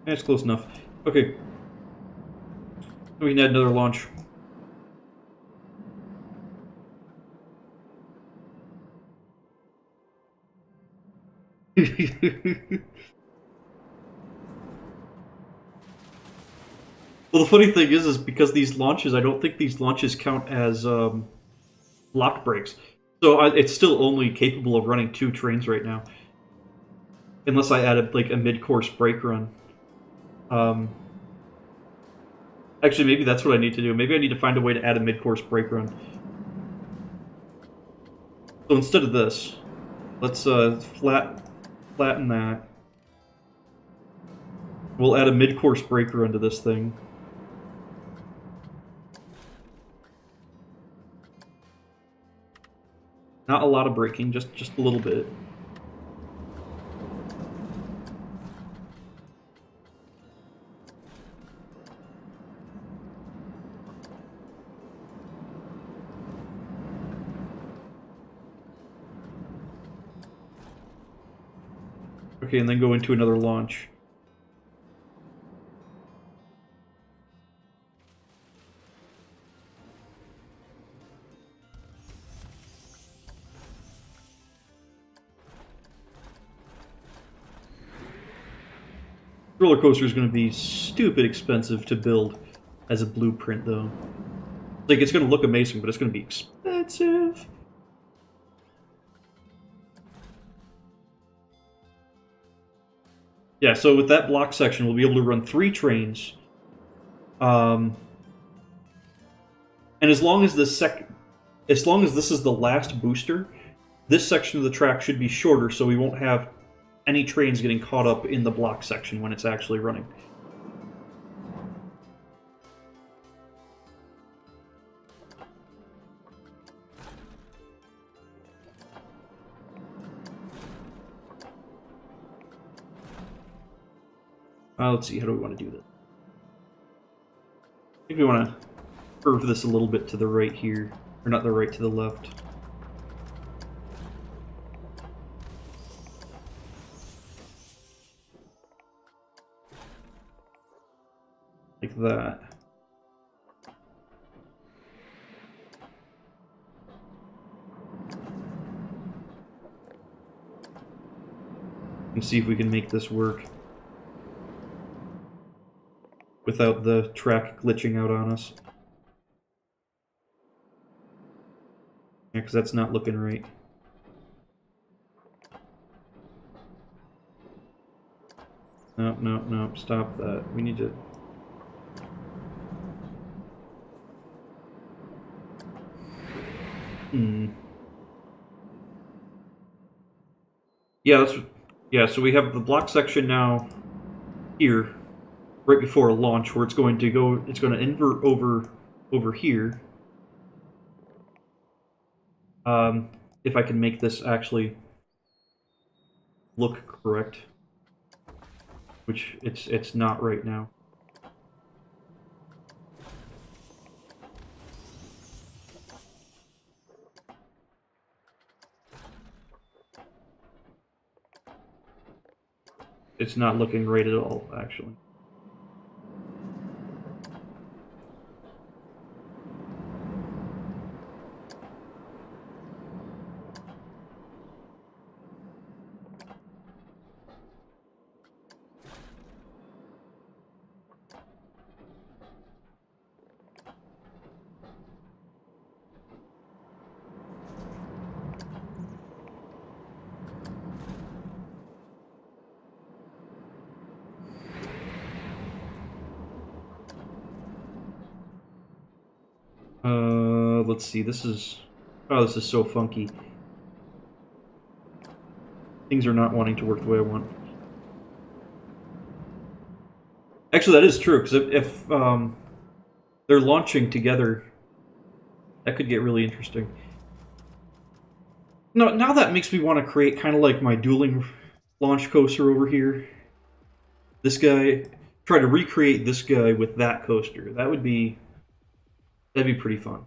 That's close enough. Okay. We can add another launch. Well, the funny thing is because these launches, I don't think these launches count as locked brakes. So it's still only capable of running 2 trains right now. Unless I added like a mid-course brake run. Actually, maybe that's what I need to do. Maybe I need to find a way to add a mid-course brake run. So instead of this, let's flatten that. We'll add a mid-course breaker into this thing. Not a lot of braking, just a little bit. Okay, and then go into another launch. Roller coaster is going to be stupid expensive to build as a blueprint, though. Like, it's going to look amazing, but it's going to be expensive. Yeah, so with that block section, we'll be able to run 3 trains. And as long as this is the last booster, this section of the track should be shorter, so we won't have any trains getting caught up in the block section when it's actually running. Let's see, how do we want to do this? I think we want to curve this a little bit to the right here. Or not the right, to the left. Like that. And see if we can make this work without the track glitching out on us. Yeah, because that's not looking right. No, no, no, stop that. We need to... Yeah, so we have the block section now here, right before a launch, where it's going to invert over here. If I can make this actually look correct, which it's not right now. It's not looking right at all, actually. Let's see, this is so funky. Things are not wanting to work the way I want. Actually, that is true, because if they're launching together, that could get really interesting. No, now that makes me want to create kind of like my dueling launch coaster over here. This guy, try to recreate this guy with that coaster. That'd be pretty fun.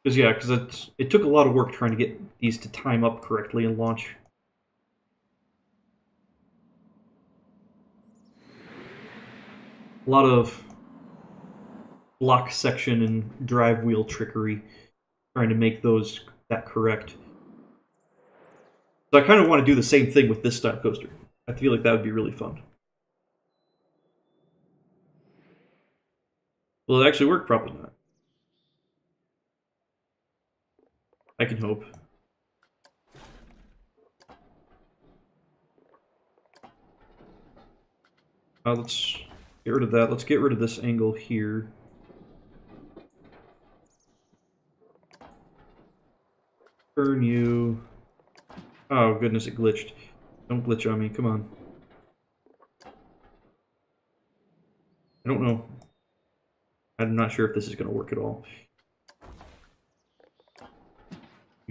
Because it took a lot of work trying to get these to time up correctly and launch. A lot of block section and drive wheel trickery trying to make that correct. So I kind of want to do the same thing with this style coaster. I feel like that would be really fun. Will it actually work? Probably not. I can hope. Let's get rid of that. Let's get rid of this angle here. Turn you. Oh, goodness, it glitched. Don't glitch on me. Come on. don't know. I'm not sure if this is going to work at all.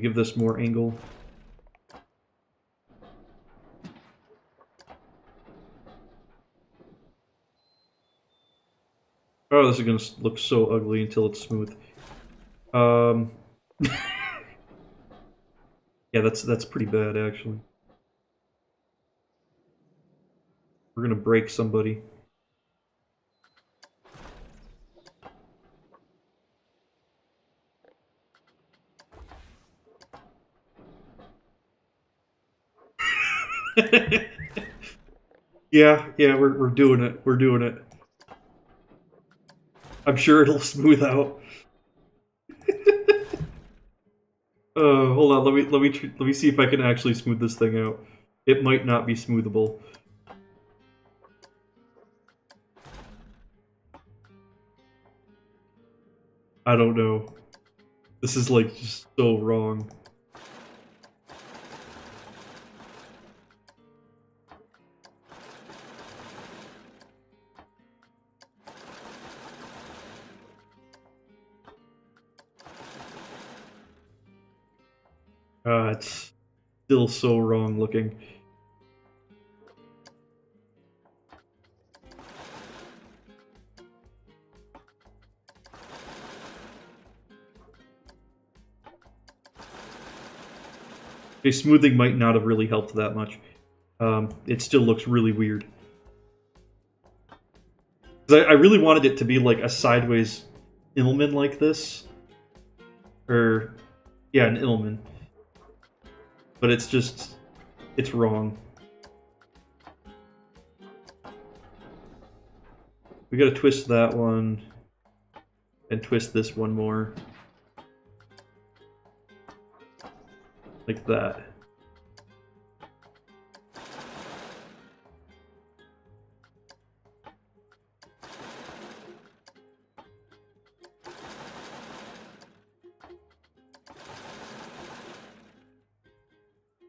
Give this more angle. Oh, this is going to look so ugly until it's smooth. Yeah, that's pretty bad, actually. We're going to break somebody. Yeah, we're doing it. We're doing it. I'm sure it'll smooth out. Hold on. Let me see if I can actually smooth this thing out. It might not be smoothable. I don't know. This is like just so wrong. It's still so wrong looking. Okay, smoothing might not have really helped that much. It still looks really weird. I really wanted it to be like a sideways Illumin like this. Or, yeah, an Illumin. But it's just, it's wrong. We gotta twist that one. And twist this one more. Like that.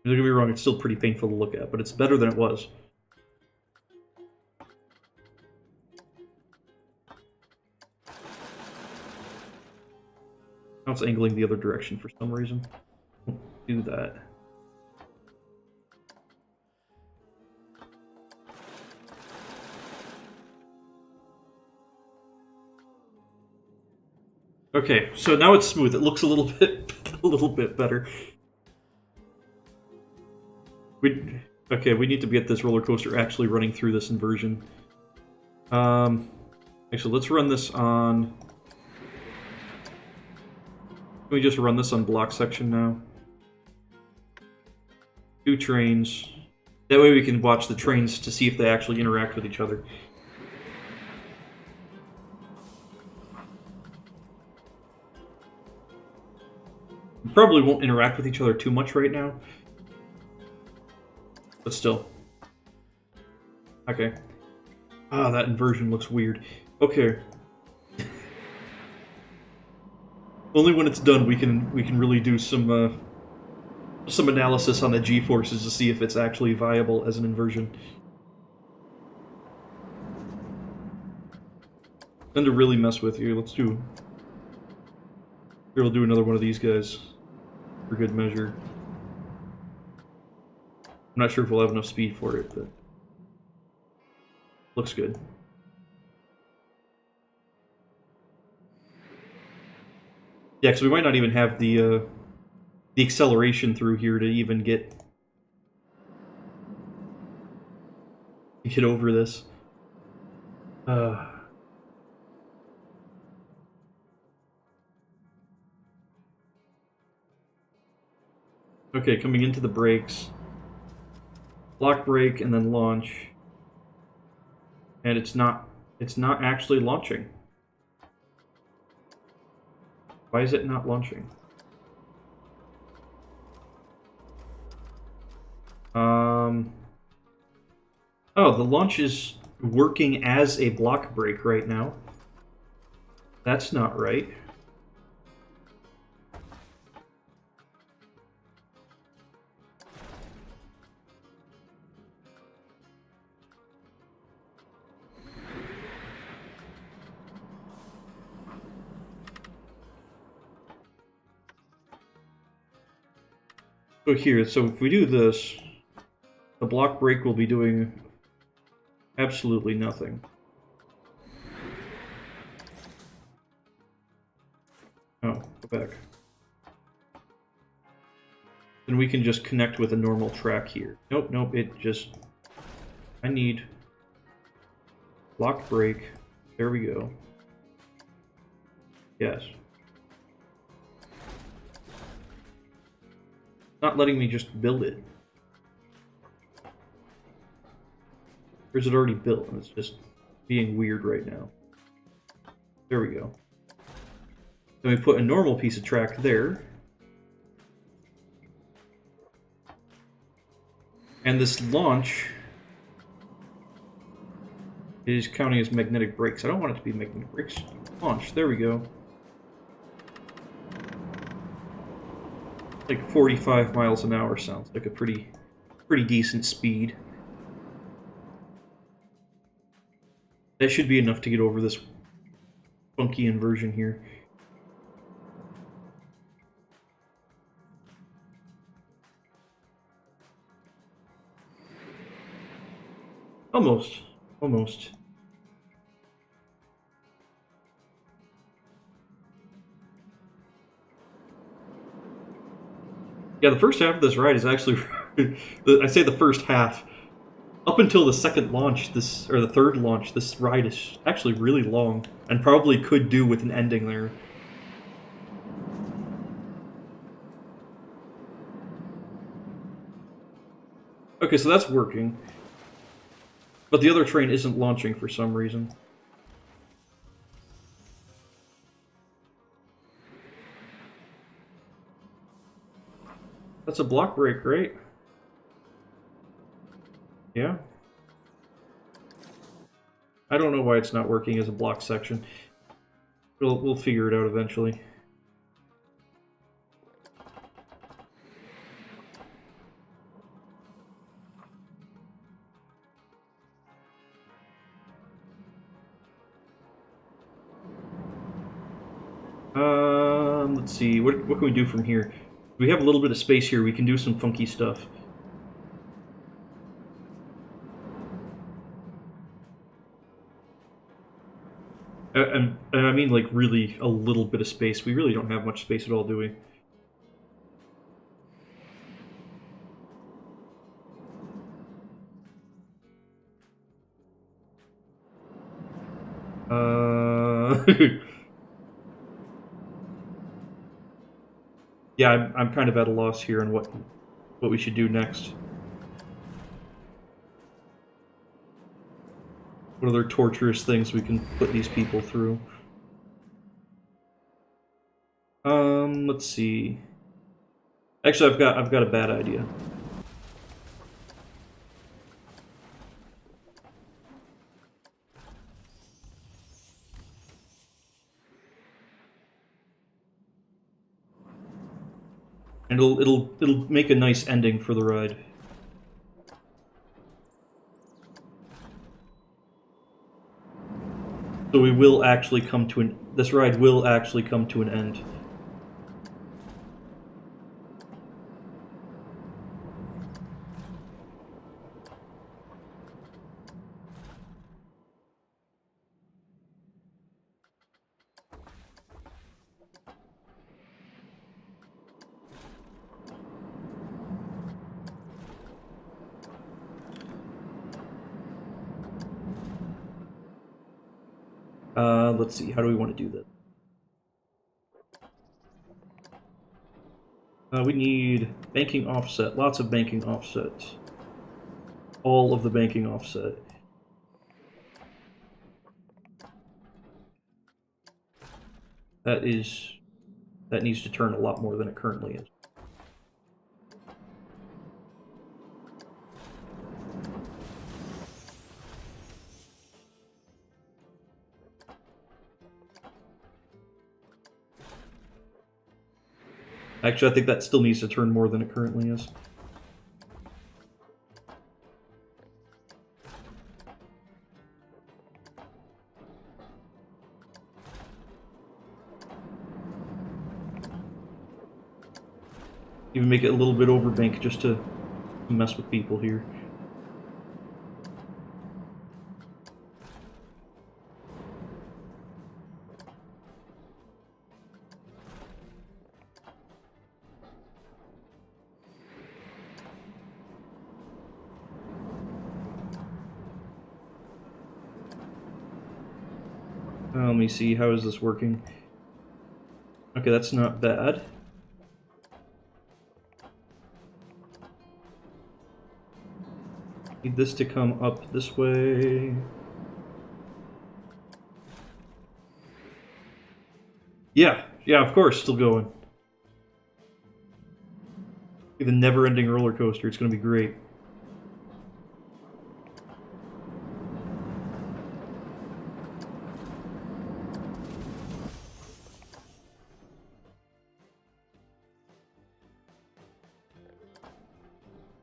Don't get me wrong, it's still pretty painful to look at, but it's better than it was. Now it's angling the other direction for some reason. Do that. Okay, so now it's smooth. It looks a little bit better. Okay, we need to get this roller coaster actually running through this inversion. Actually, let's run this on. Can we just run this on block section now? 2 trains. That way we can watch the trains to see if they actually interact with each other. We probably won't interact with each other too much right now. But still. Okay. Ah, that inversion looks weird. Okay. Only when it's done we can really do some analysis on the G-forces to see if it's actually viable as an inversion. And to really mess with you, let's do... Here, we'll do another one of these guys. For good measure. I'm not sure if we'll have enough speed for it, but... Looks good. Yeah, because we might not even have the acceleration through here to even get over this. Okay, coming into the brakes. Block brake and then launch. And it's not actually launching. Why is it not launching? Oh, the launch is working as a block brake right now. That's not right. So here, so if we do this, the block break will be doing absolutely nothing. Oh, go back. Then we can just connect with a normal track here. Nope, nope, it just... I need... block break. There we go. Yes. Not letting me just build it. Or is it already built and it's just being weird right now? There we go. Then we put a normal piece of track there. And this launch is counting as magnetic brakes. I don't want it to be magnetic brakes. Launch, there we go. Like 45 miles an hour sounds like a pretty decent speed. That should be enough to get over this funky inversion here. Almost. Almost. Yeah, the first half of this ride is actually... I say the first half. Up until the second launch, or the third launch, this ride is actually really long. And probably could do with an ending there. Okay, so that's working. But the other train isn't launching for some reason. That's a block break, right? Yeah. I don't know why it's not working as a block section. We'll figure it out eventually. Let's see. What can we do from here? We have a little bit of space here. We can do some funky stuff. And I mean, like, really a little bit of space. We really don't have much space at all, do we? Yeah, I'm kind of at a loss here on what we should do next. What other torturous things we can put these people through? Let's see. Actually, I've got a bad idea. And it'll make a nice ending for the ride. So we will actually come to this ride will actually come to an end. Let's see, how do we want to do this? We need banking offset, lots of banking offset. All of the banking offset. That needs to turn a lot more than it currently is. Actually, I think that still needs to turn more than it currently is. Even make it a little bit overbank just to mess with people here. Let me see, how is this working? Okay, that's not bad. Need this to come up this way. Yeah, of course, still going. The never-ending roller coaster, it's gonna be great.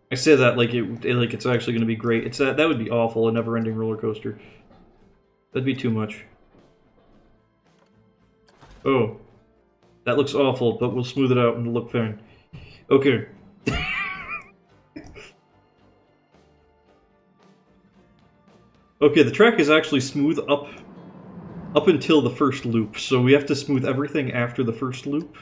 I say that like it's actually going to be great. It's that would be awful, a never-ending roller coaster. That'd be too much. Oh, that looks awful, but we'll smooth it out and it'll look fine. Okay. Okay, the track is actually smooth up until the first loop, so we have to smooth everything after the first loop.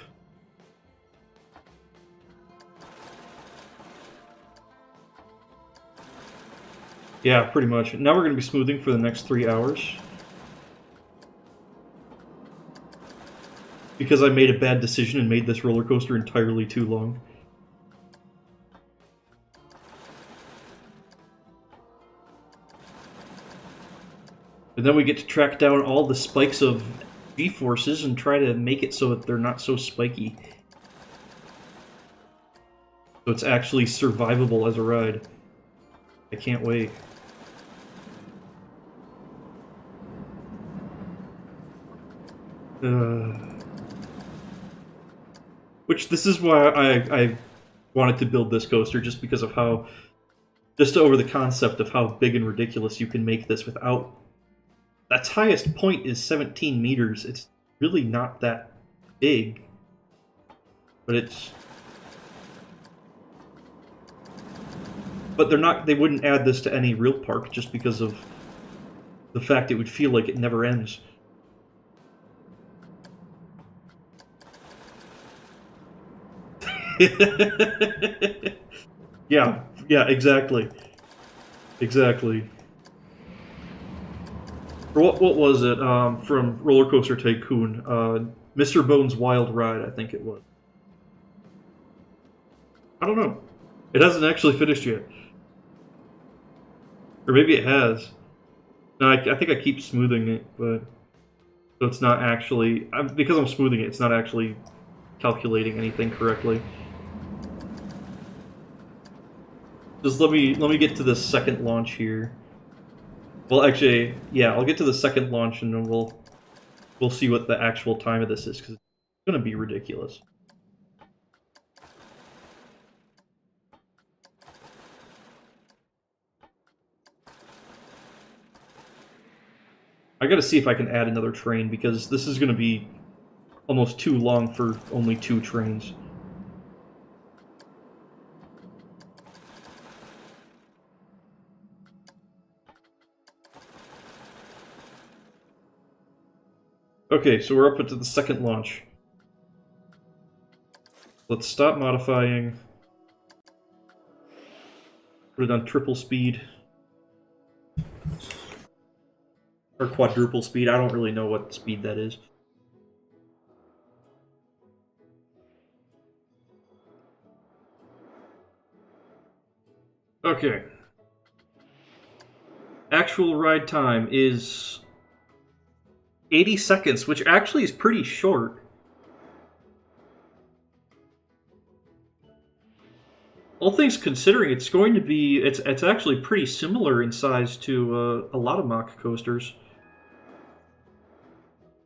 Yeah, pretty much. Now we're going to be smoothing for the next 3 hours. Because I made a bad decision and made this roller coaster entirely too long. And then we get to track down all the spikes of G-forces and try to make it so that they're not so spiky. So it's actually survivable as a ride. I can't wait. Which, this is why I wanted to build this coaster, just because of how... Just over the concept of how big and ridiculous you can make this without... Its highest point is 17 meters. It's really not that big. But it's... But they wouldn't add this to any real park just because of the fact it would feel like it never ends. Yeah, exactly. Exactly. What was it, from Roller Coaster Tycoon? Mr. Bones' Wild Ride, I think it was. I don't know. It hasn't actually finished yet. Or maybe it has. No, I think I keep smoothing it, but... So it's not actually... because I'm smoothing it, it's not actually calculating anything correctly. Just let me get to the second launch here. Well, actually, yeah, I'll get to the second launch and then we'll see what the actual time of this is, because it's gonna be ridiculous. I gotta see if I can add another train, because this is gonna be almost too long for only 2 trains. Okay, so we're up into the second launch. Let's stop modifying. Put it on triple speed. Or quadruple speed, I don't really know what speed that is. Okay. Actual ride time is 80 seconds, which actually is pretty short. All things considering, it's going to be... It's actually pretty similar in size to a lot of Mach coasters.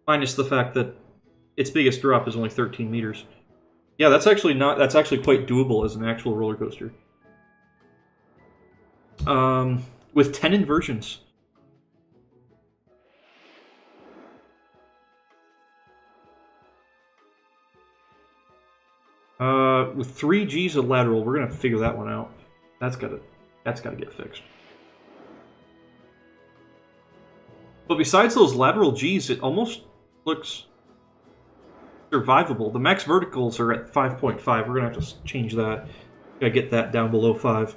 Minus the fact that its biggest drop is only 13 meters. Yeah, that's actually quite doable as an actual roller coaster. With 10 inversions. With 3 Gs of lateral, we're gonna have to figure that one out. That's gotta get fixed. But besides those lateral Gs, it almost looks survivable. The max verticals are at 5.5. We're gonna have to change that. Gotta get that down below 5.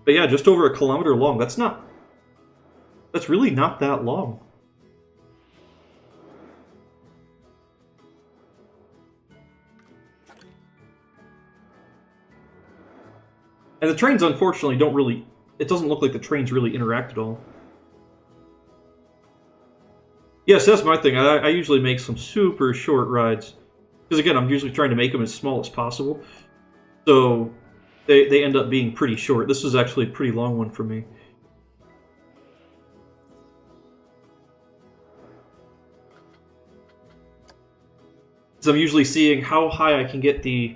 But yeah, just over 1 kilometer long. That's really not that long. And the trains, unfortunately, don't really... It doesn't look like the trains really interact at all. Yes, that's my thing. I usually make some super short rides. Because again, I'm usually trying to make them as small as possible. So they end up being pretty short. This is actually a pretty long one for me. So I'm usually seeing how high I can get the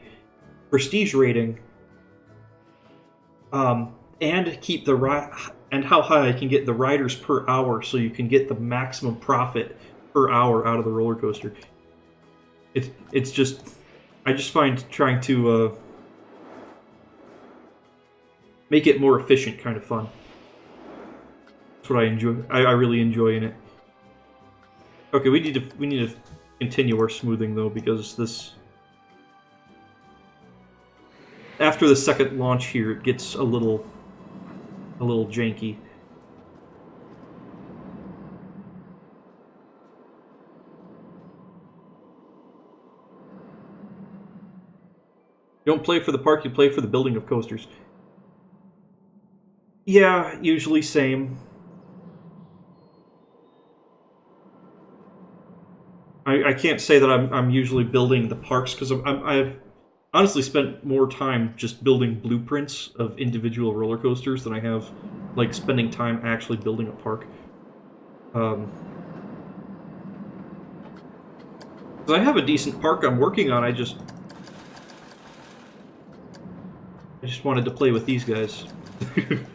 prestige rating, and keep and how high I can get the riders per hour, so you can get the maximum profit per hour out of the roller coaster. It's just, I just find trying to make it more efficient kind of fun. That's what I enjoy. I really enjoy in it. Okay, we need to continue our smoothing though, because this, after the second launch here, it gets a little janky. You don't play for the park, you play for the building of coasters. Yeah, usually same. I can't say that I'm usually building the parks, because I've honestly spent more time just building blueprints of individual roller coasters than I have like spending time actually building a park. Because I have a decent park I'm working on, I just wanted to play with these guys. And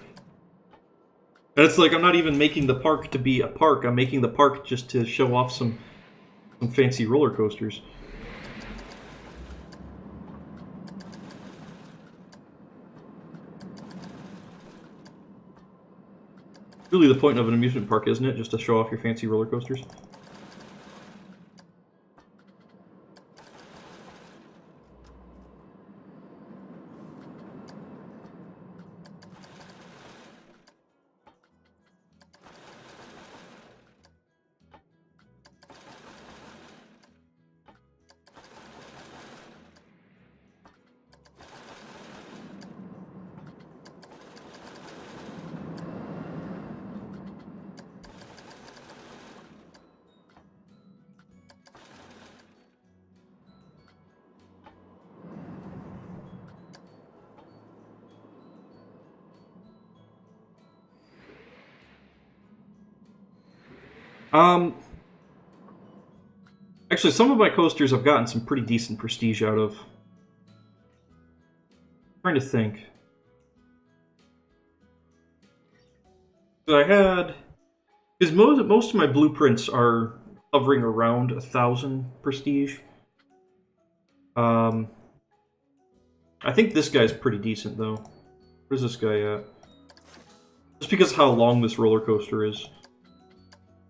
it's like, I'm not even making the park to be a park, I'm making the park just to show off some fancy roller coasters. Really the point of an amusement park, isn't it? Just to show off your fancy roller coasters? Actually, some of my coasters I've gotten some pretty decent prestige out of. I'm trying to think. So I had... Because most of my blueprints are hovering around 1,000 prestige. I think this guy's pretty decent, though. Where's this guy at? Just because of how long this roller coaster is.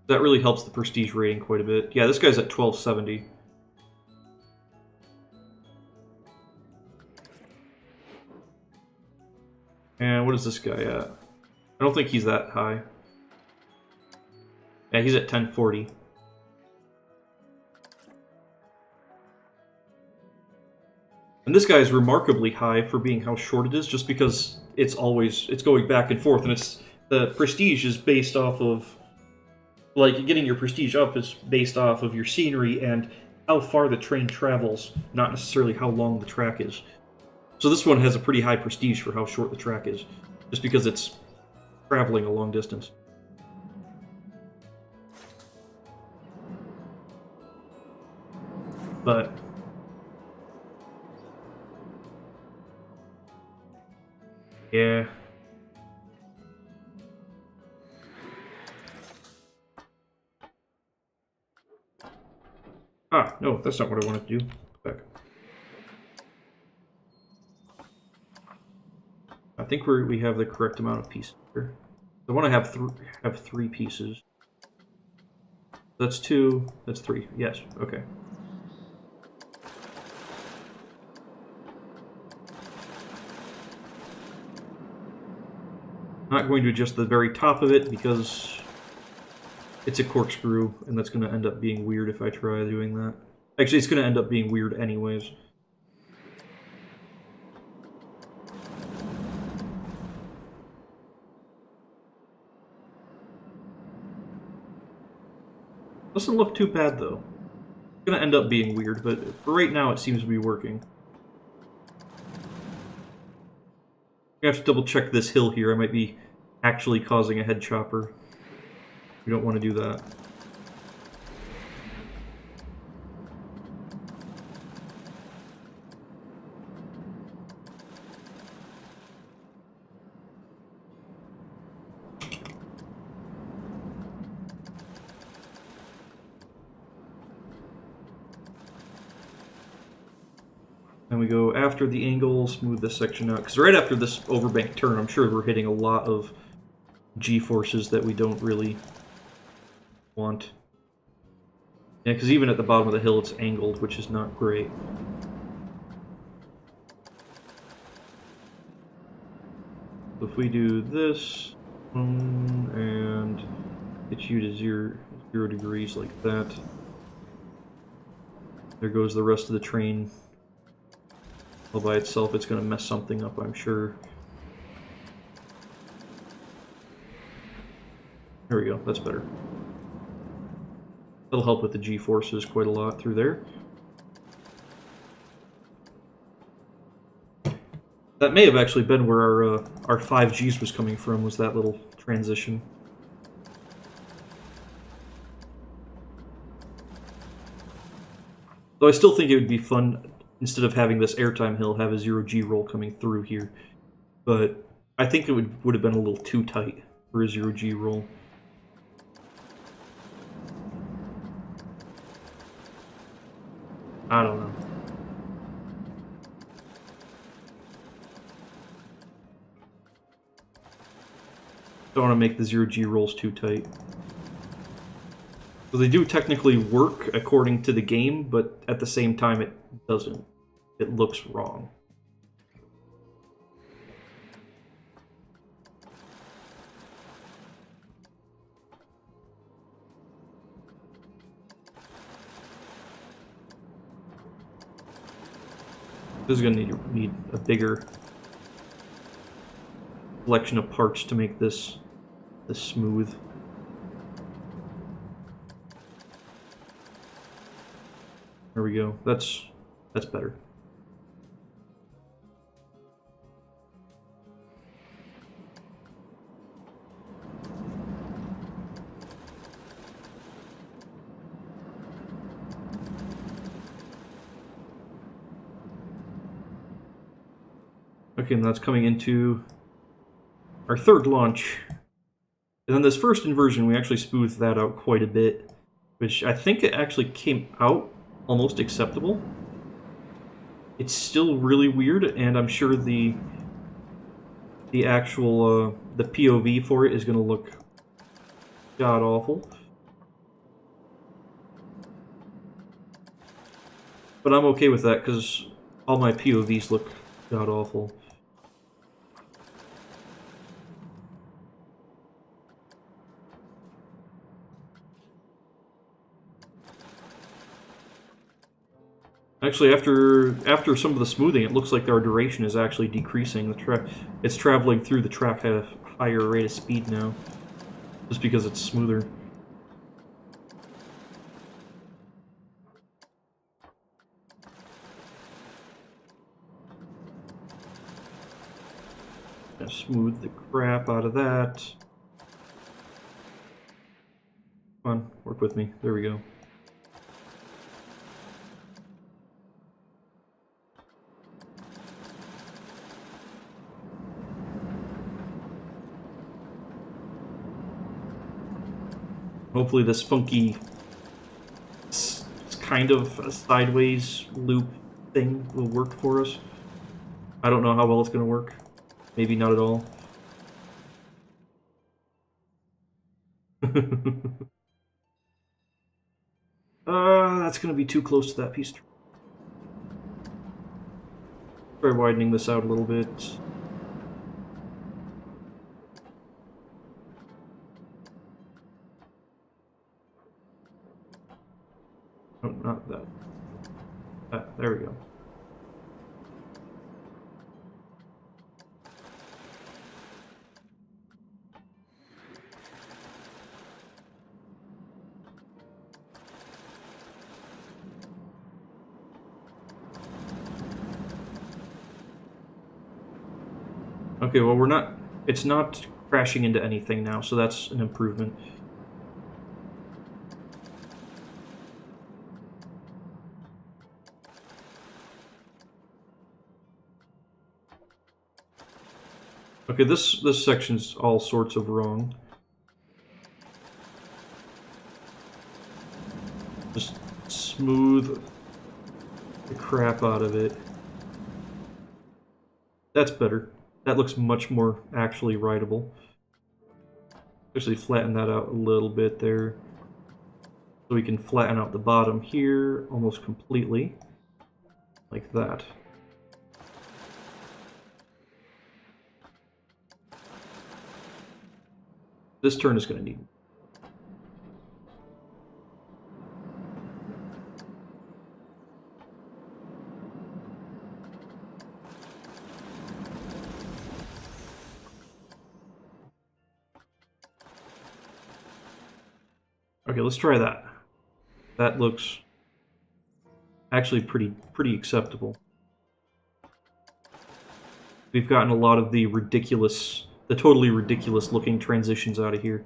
That really helps the prestige rating quite a bit. Yeah, this guy's at 1270. And what is this guy at? I don't think he's that high. Yeah, he's at 1040. And this guy is remarkably high for being how short it is, just because it's going back and forth, and the prestige is based off of, like, getting your prestige up is based off of your scenery and how far the train travels, not necessarily how long the track is. So this one has a pretty high prestige for how short the track is, just because it's traveling a long distance. But yeah. Ah, no, that's not what I wanted to do. Back. I think we have the correct amount of pieces here. I want to have 3 pieces. That's 2. That's 3. Yes. Okay. Not going to adjust the very top of it because it's a corkscrew, and that's going to end up being weird if I try doing that. Actually, it's going to end up being weird anyways. Doesn't look too bad, though. It's going to end up being weird, but for right now, it seems to be working. I have to double check this hill here. I might be actually causing a head chopper. We don't want to do that. Then we go after the angle, smooth this section out. Because right after this overbank turn, I'm sure we're hitting a lot of G-forces that we don't really want. Yeah, because even at the bottom of the hill, it's angled, which is not great. So if we do this, and get you to 0 degrees like that, there goes the rest of the train. All by itself, it's going to mess something up, I'm sure. There we go, that's better. That'll help with the G-forces quite a lot through there. That may have actually been where our 5 Gs was coming from, was that little transition. Though I still think it would be fun, instead of having this airtime hill, have a 0 G roll coming through here. But I think it would have been a little too tight for a 0 G roll. I don't know. Don't want to make the 0 G rolls too tight. So they do technically work according to the game, but at the same time it doesn't. It looks wrong. This is going to need a bigger collection of parts to make this smooth. There we go. That's better. Okay, and that's coming into our 3rd launch. And then this first inversion, we actually smoothed that out quite a bit, which I think it actually came out almost acceptable. It's still really weird, and I'm sure the actual the POV for it is going to look god-awful. But I'm okay with that, because all my POVs look god-awful. Actually, after some of the smoothing, it looks like our duration is actually decreasing. It's traveling through the track at a higher rate of speed now, just because it's smoother. Gonna smooth the crap out of that. Come on, work with me. There we go. Hopefully this funky, it's kind of a sideways loop thing will work for us. I don't know how well it's going to work. Maybe not at all. That's going to be too close to that piece. Try widening this out a little bit. Oh, not that. There we go. Okay, well, it's not crashing into anything now, so that's an improvement. Okay, this section's all sorts of wrong. Just smooth the crap out of it. That's better. That looks much more actually writable. Actually flatten that out a little bit there. So we can flatten out the bottom here almost completely. Like that. This turn is going to need... Okay, let's try that. That looks actually pretty acceptable. We've gotten a lot of the totally ridiculous looking transitions out of here.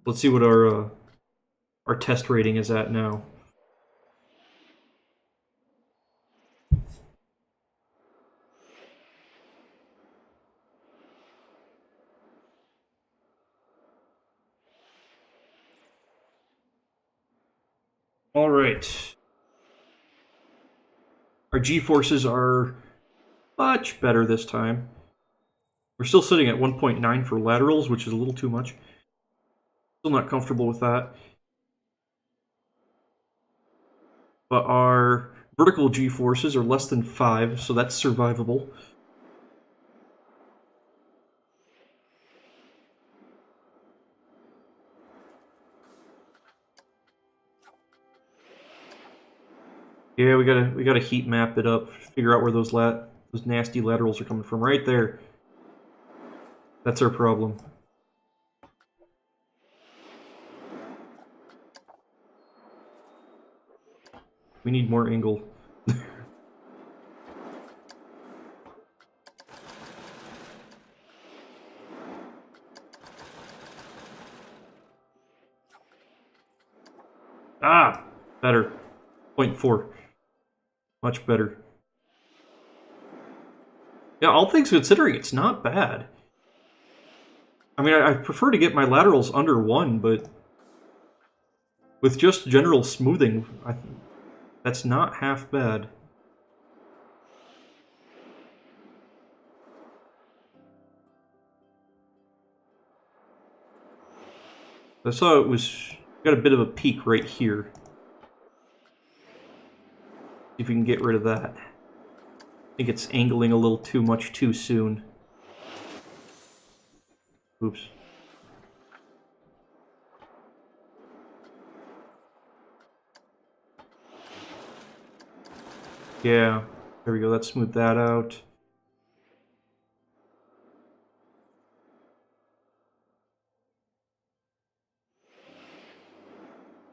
Let's see what our test rating is at now. All right. Our G-forces are much better this time. We're still sitting at 1.9 for laterals, which is a little too much. Still not comfortable with that. But our vertical G-forces are less than 5, so that's survivable. Yeah, we gotta heat map it up, figure out where those nasty laterals are coming from. Right there. That's our problem. We need more angle. Ah! Better. 0.4. Much better. Yeah, all things considering, it's not bad. I mean, I prefer to get my laterals under 1, but with just general smoothing, that's not half bad. I saw it got a bit of a peak right here. See if we can get rid of that. I think it's angling a little too much too soon. Oops. Yeah, there we go. Let's smooth that out.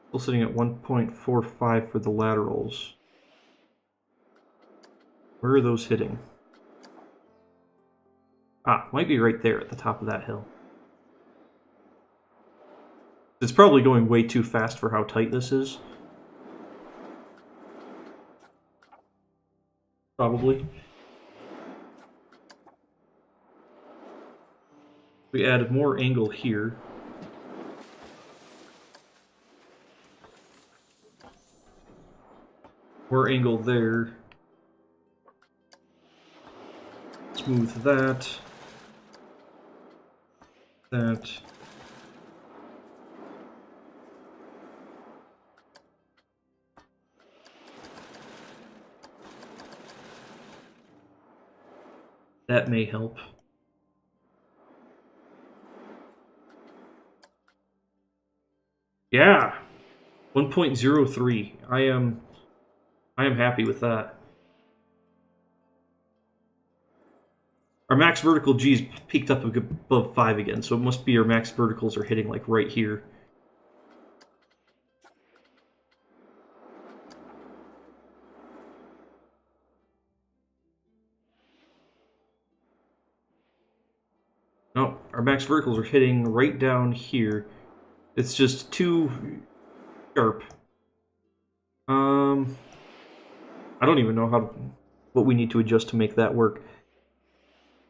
Still sitting at 1.45 for the laterals. Where are those hitting? Ah, might be right there at the top of that hill. It's probably going way too fast for how tight this is. Probably. We added more angle here. More angle there. Smooth that. That. That may help. Yeah. 1.03. I am happy with that. Our max vertical G's peaked up above 5 again, so it must be our max verticals are hitting like right here. No, our max verticals are hitting right down here. It's just too sharp. I don't even know what we need to adjust to make that work.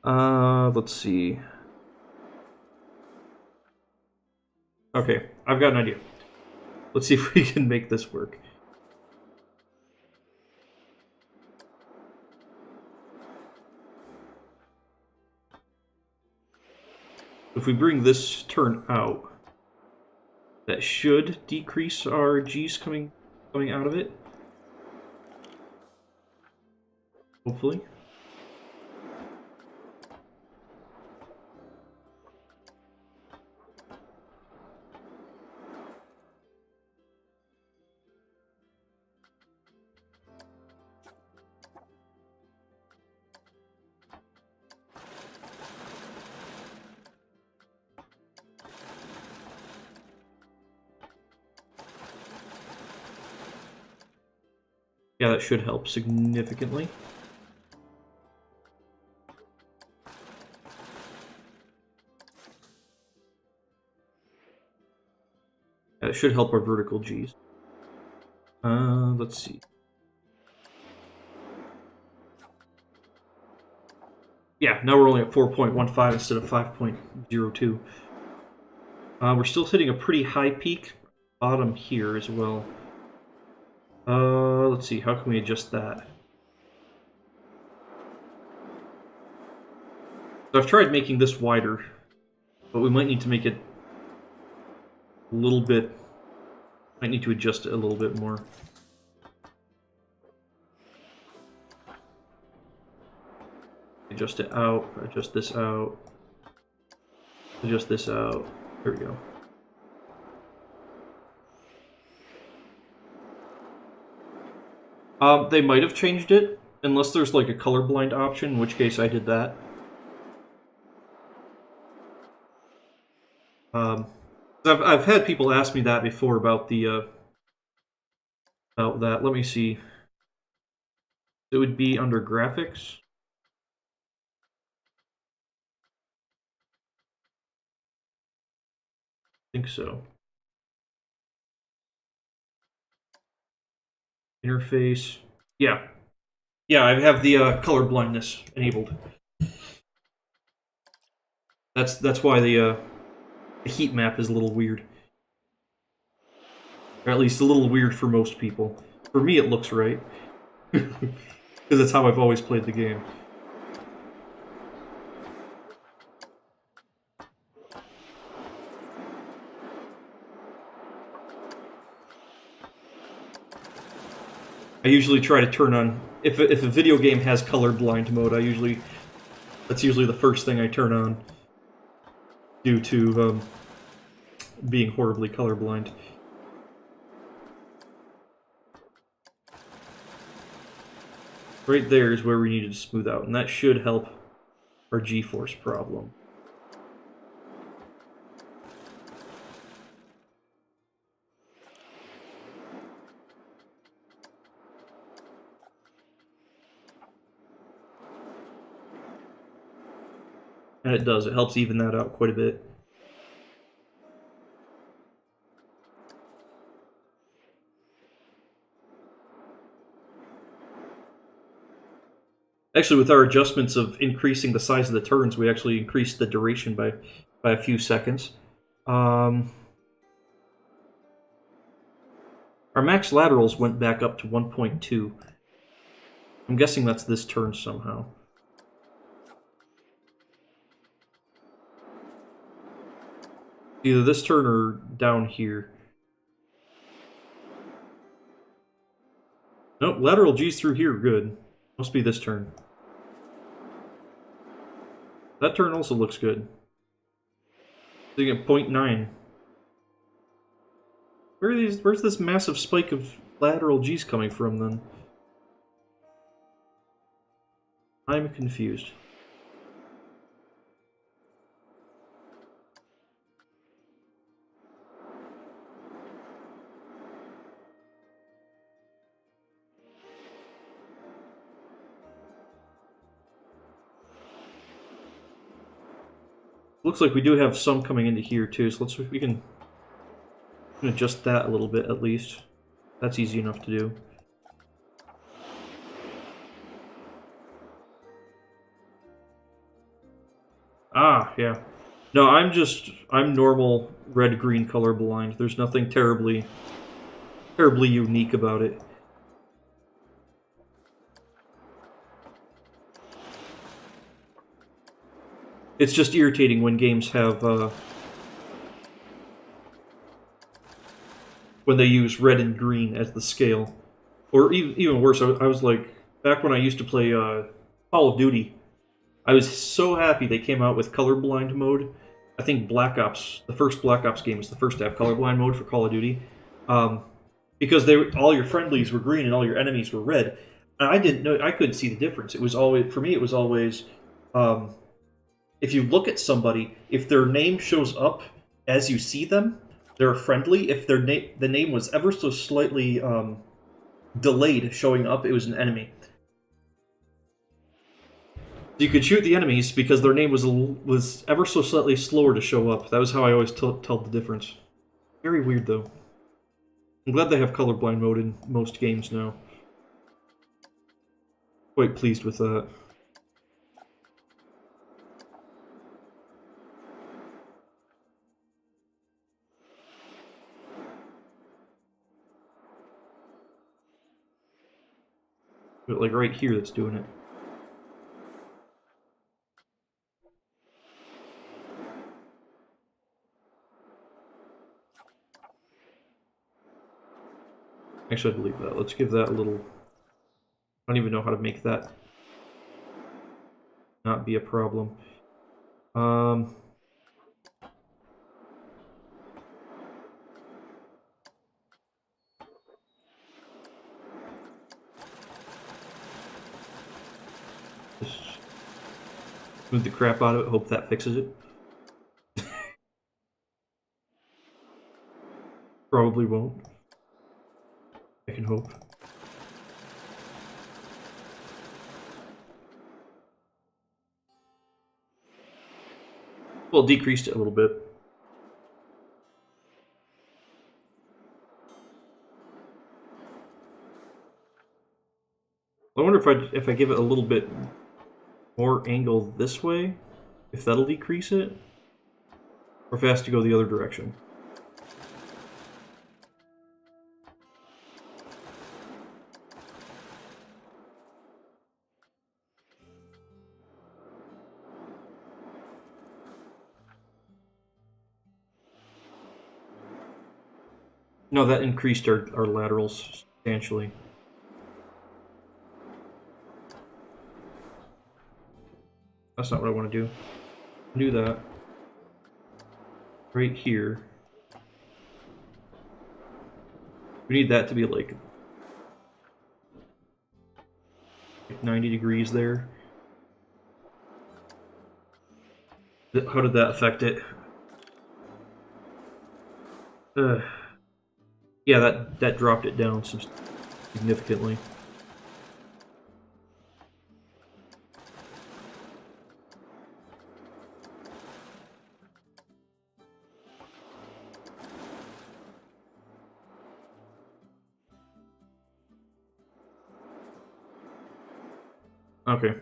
Let's see. Okay, I've got an idea. Let's see if we can make this work. If we bring this turn out, that should decrease our G's coming out of it. Hopefully. Yeah, that should help significantly. That should help our vertical G's. Let's see. Yeah, now we're only at 4.15 instead of 5.02. We're still hitting a pretty high peak bottom here as well. Let's see, how can we adjust that? So I've tried making this wider, but we might need to make it a little bit... Might need to adjust it a little bit more. Adjust it out, adjust this out, adjust this out. There we go. They might have changed it, unless there's like a colorblind option, in which case I did that. I've had people ask me that before about the about that. Let me see. It would be under graphics. I think so. Interface. Yeah. Yeah, I have the color blindness enabled. That's why the heat map is a little weird. Or at least a little weird for most people. For me, it looks right. Because that's how I've always played the game. I usually try to turn on... If a video game has colorblind mode, that's usually the first thing I turn on. Due to being horribly colorblind. Right there is where we needed to smooth out, and that should help our G-force problem. And it does, it helps even that out quite a bit. Actually, with our adjustments of increasing the size of the turns, we actually increased the duration by a few seconds. Our Our max laterals went back up to 1.2. I'm guessing that's this turn somehow. Either this turn or down here. Nope, lateral G's through here, good. Must be this turn. That turn also looks good. So you get 0.9. Where's this massive spike of lateral G's coming from, then? I'm confused. Looks like we do have some coming into here too, so we can adjust that a little bit at least. That's easy enough to do. Ah, yeah. No, I'm normal red-green colorblind. There's nothing terribly unique about it. It's just irritating when games have, when they use red and green as the scale. Or even worse, I was like, back when I used to play Call of Duty, I was so happy they came out with colorblind mode. I think Black Ops, the first Black Ops game, was the first to have colorblind mode for Call of Duty. Because all your friendlies were green and all your enemies were red. And I didn't know, I couldn't see the difference. It was always, for me, it was always, if you look at somebody, if their name shows up as you see them, they're friendly. If the name was ever so slightly delayed showing up, it was an enemy. You could shoot the enemies because their name was ever so slightly slower to show up. That was how I always tell the difference. Very weird, though. I'm glad they have colorblind mode in most games now. Quite pleased with that. But like right here, that's doing it. Actually, I believe that. Let's give that a little... I don't even know how to make that not be a problem. Just move the crap out of it, hope that fixes it. Probably won't. I can hope. Well, decreased it a little bit. I wonder if I give it a little bit more angle this way, if that'll decrease it, or if it has to go the other direction. No, that increased our laterals substantially. That's not what I want to do. Do that. Right here. We need that to be like 90 degrees there. How did that affect it? Yeah, that dropped it down significantly. Okay.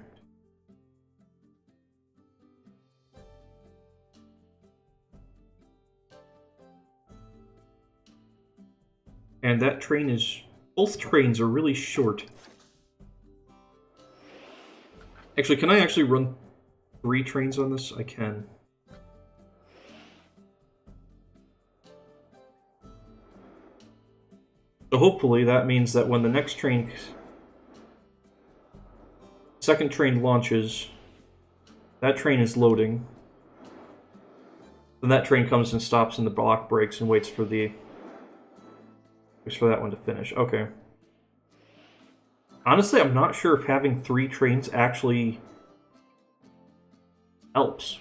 And that train is... Both trains are really short. Actually, can I actually run 3 trains on this? I can. So hopefully that means that when the next train... Second train launches, that train is loading. Then that train comes and stops and the block breaks and waits for the... Waits for that one to finish. Okay. Honestly, I'm not sure if having 3 trains actually helps.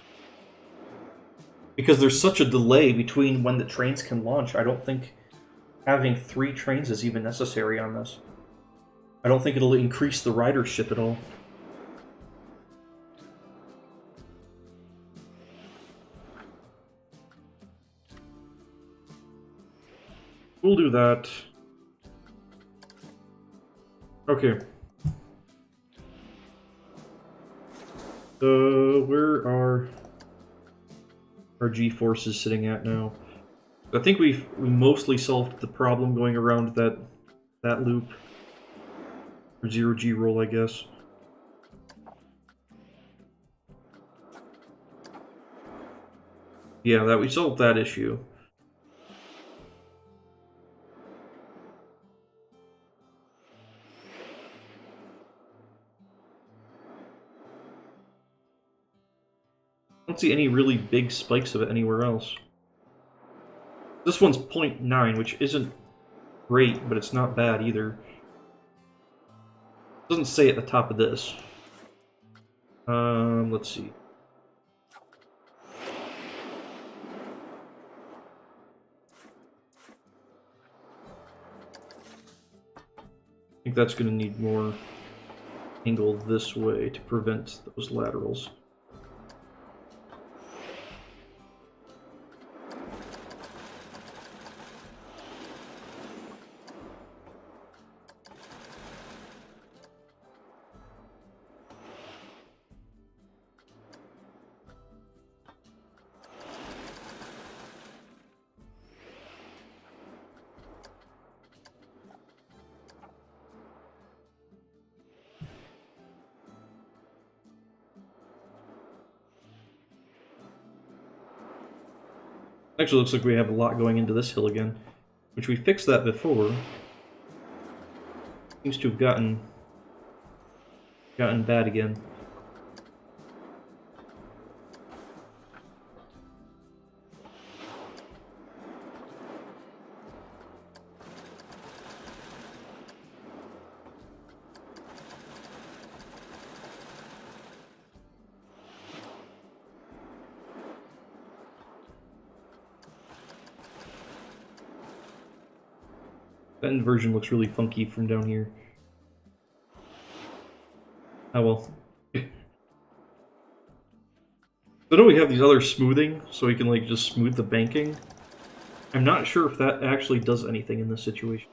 Because there's such a delay between when the trains can launch, I don't think having 3 trains is even necessary on this. I don't think it'll increase the ridership at all. We'll do that. Okay. Where are our G-forces sitting at now? I think we mostly solved the problem going around that loop. Or 0G roll, I guess. Yeah, that we solved that issue. I don't see any really big spikes of it anywhere else. This one's 0.9, which isn't great, but it's not bad either. It doesn't say at the top of this. Let's see. I think that's going to need more angle this way to prevent those laterals. Actually, looks like we have a lot going into this hill again, which we fixed that before. Seems to have gotten bad again. That inversion looks really funky from down here. Oh well. I know we have these other smoothing, so we can like just smooth the banking. I'm not sure if that actually does anything in this situation.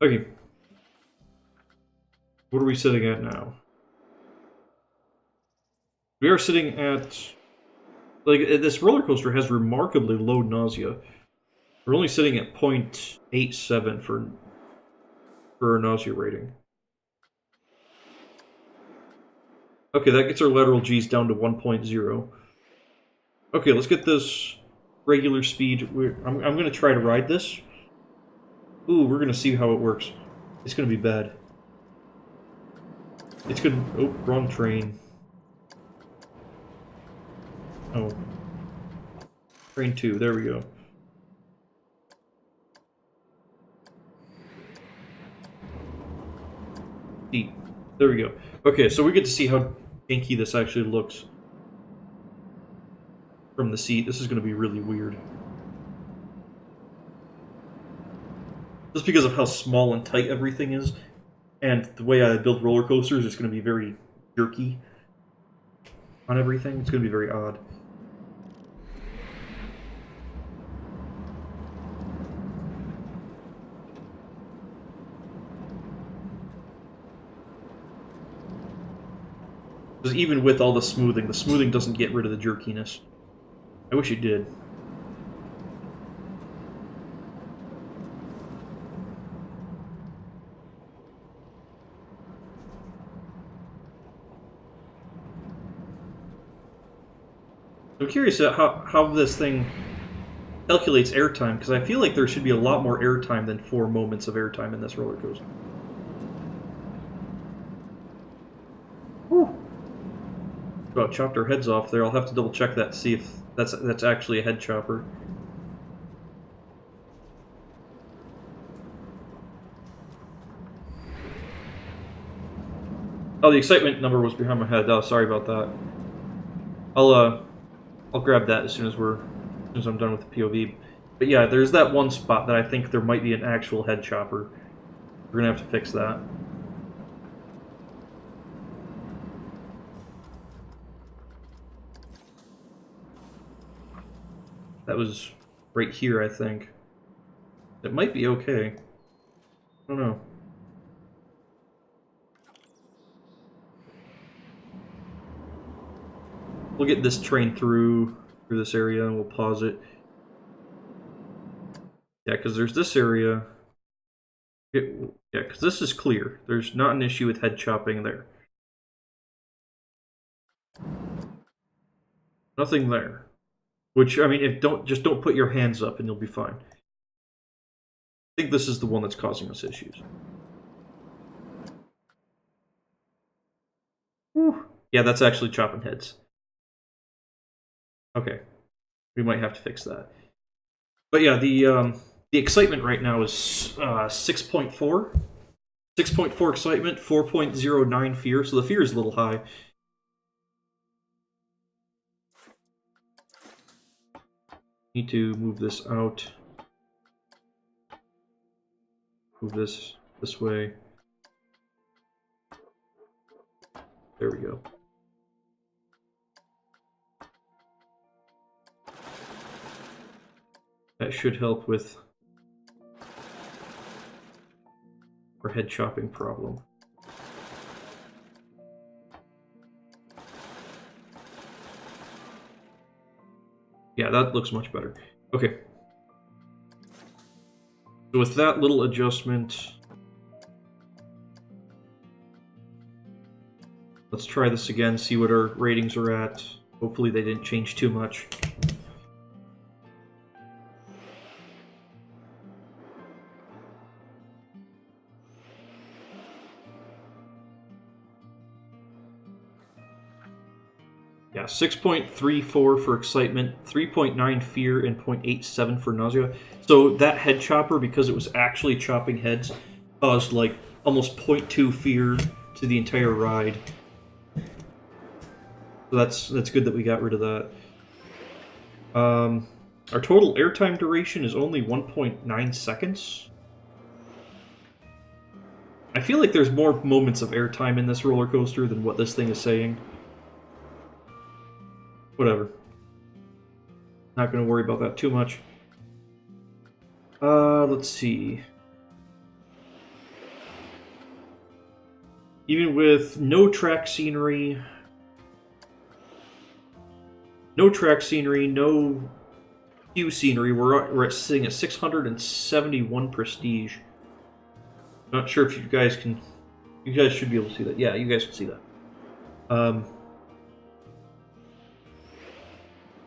Okay. What are we sitting at now? We are sitting at... Like, this roller coaster has remarkably low nausea. We're only sitting at 0.87 for a nausea rating. Okay, that gets our lateral G's down to 1.0. Okay, let's get this regular speed. I'm going to try to ride this. Ooh, we're going to see how it works. It's going to be bad. It's going to... Oh, wrong train. Oh. Train 2, there we go. Deep. There we go. Okay, so we get to see how janky this actually looks from the seat. This is going to be really weird. Just because of how small and tight everything is, and the way I build roller coasters, it's going to be very jerky on everything. It's going to be very odd. Because even with all the smoothing doesn't get rid of the jerkiness. I wish it did. I'm curious how this thing calculates airtime, because I feel like there should be a lot more airtime than 4 moments of airtime in this roller coaster. Whew. About chopped our heads off there. I'll have to double check that to see if that's actually a head chopper. Oh, the excitement number was behind my head. Oh, sorry about that. I'll grab that as soon as I'm done with the POV. But yeah, there's that one spot that I think there might be an actual head chopper. We're gonna have to fix that. That was right here, I think. It might be okay. I don't know. We'll get this train through this area and we'll pause it. Yeah, because there's this area. Yeah, because this is clear. There's not an issue with head chopping there. Nothing there. Which, I mean, if don't put your hands up and you'll be fine. I think this is the one that's causing us issues. Whew. Yeah, that's actually chopping heads. Okay. We might have to fix that. But yeah, the excitement right now is 6.4. 6.4 excitement, 4.09 fear, so the fear is a little high. Need to move this out. Move this way. There we go. That should help with our head chopping problem. Yeah, that looks much better. Okay. So with that little adjustment, let's try this again, see what our ratings are at. Hopefully they didn't change too much. Yeah, 6.34 for excitement, 3.9 fear, and 0.87 for nausea. So that head chopper, because it was actually chopping heads, caused like almost 0.2 fear to the entire ride. So that's good that we got rid of that. Our total airtime duration is only 1.9 seconds. I feel like there's more moments of airtime in this roller coaster than what this thing is saying. Whatever. Not going to worry about that too much. Let's see. Even with no track scenery, no queue scenery, we're sitting at 671 prestige. Not sure if you guys should be able to see that. Yeah, you guys can see that.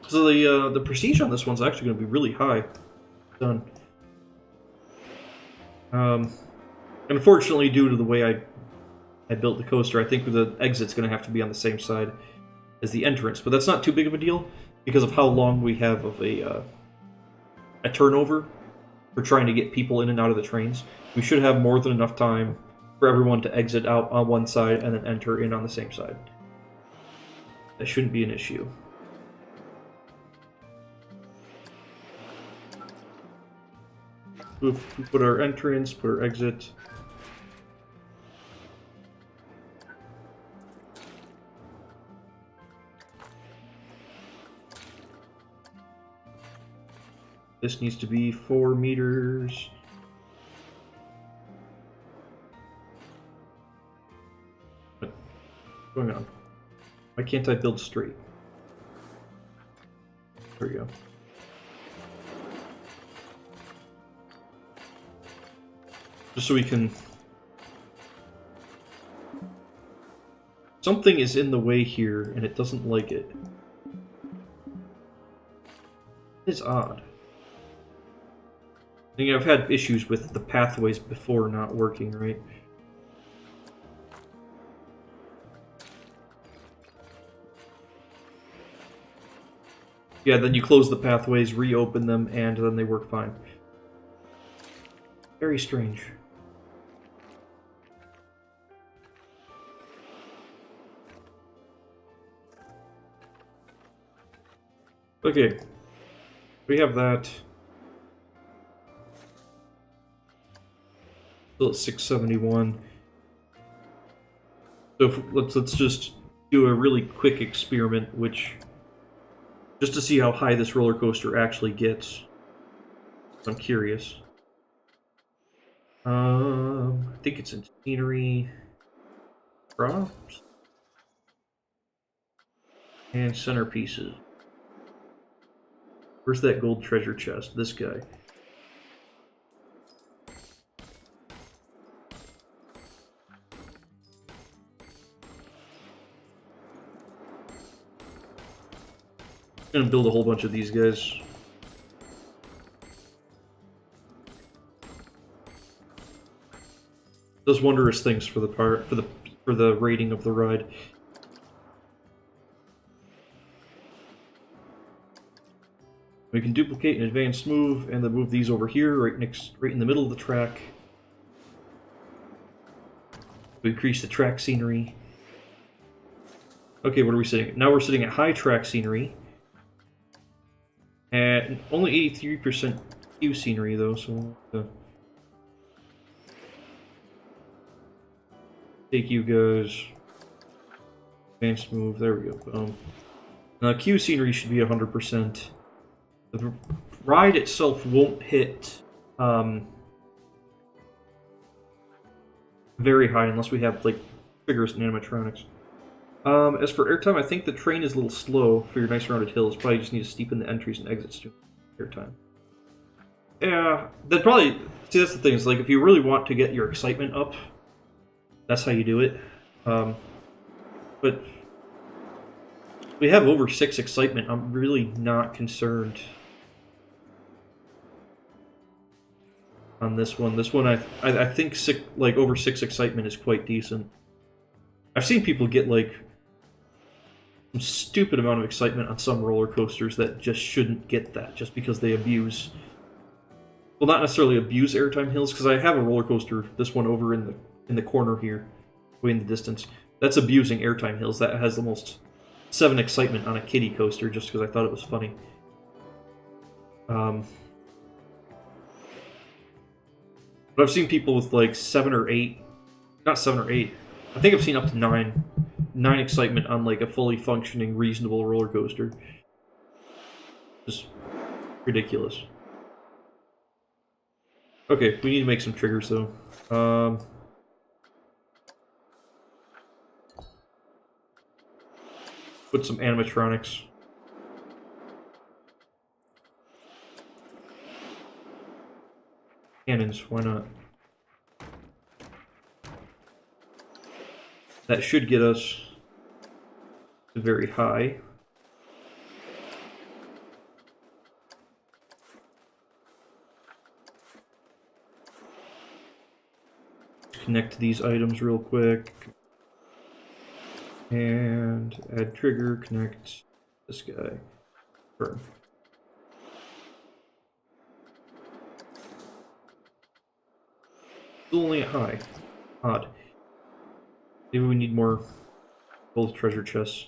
So the prestige on this one's actually going to be really high. Done. And unfortunately, due to the way I built the coaster, I think the exit's going to have to be on the same side as the entrance. But that's not too big of a deal because of how long we have of a turnover for trying to get people in and out of the trains. We should have more than enough time for everyone to exit out on one side and then enter in on the same side. That shouldn't be an issue. We put our entrance, put our exit. This needs to be 4 meters. What's going on? Why can't I build straight? There we go. Just so we can... Something is in the way here, and it doesn't like it. It's odd. I think I've had issues with the pathways before not working, right? Yeah, then you close the pathways, reopen them, and then they work fine. Very strange. Okay. We have that. Still at 671. So let's just do a really quick experiment, which just to see how high this roller coaster actually gets. I'm curious. I think it's in scenery, props, and centerpieces. Where's that gold treasure chest? This guy. I'm gonna build a whole bunch of these guys. Does wondrous things for the rating of the ride. We can duplicate an advanced move, and then move these over here, right in the middle of the track. We increase the track scenery. Okay, what are we sitting at? Now we're sitting at high track scenery. At only 83% Q scenery, though, so take you guys. Advanced move, there we go. Now Q scenery should be 100%. The ride itself won't hit very high unless we have like triggers and animatronics. As for airtime, I think the train is a little slow for your nice rounded hills. Probably just need to steepen the entries and exits to airtime. Yeah, that probably. See, that's the thing. Is like if you really want to get your excitement up, that's how you do it. But we have over 6 excitement. I'm really not concerned on this one. This one, I think like over 6 excitement is quite decent. I've seen people get like some stupid amount of excitement on some roller coasters that just shouldn't get that, just because they abuse. Well, not necessarily abuse airtime hills, because I have a roller coaster, this one over in the corner here, way in the distance. That's abusing airtime hills. That has almost 7 excitement on a kiddie coaster, just because I thought it was funny. But I've seen people with like 7 or 8, not 7 or 8. I think I've seen up to 9 excitement on like a fully functioning, reasonable roller coaster. Just ridiculous. Okay, we need to make some triggers though. Put some animatronics. Cannons, why not? That should get us to very high. Connect these items real quick. And add trigger, connect this guy. Burn. Still only at high. Odd. Maybe we need more gold treasure chests.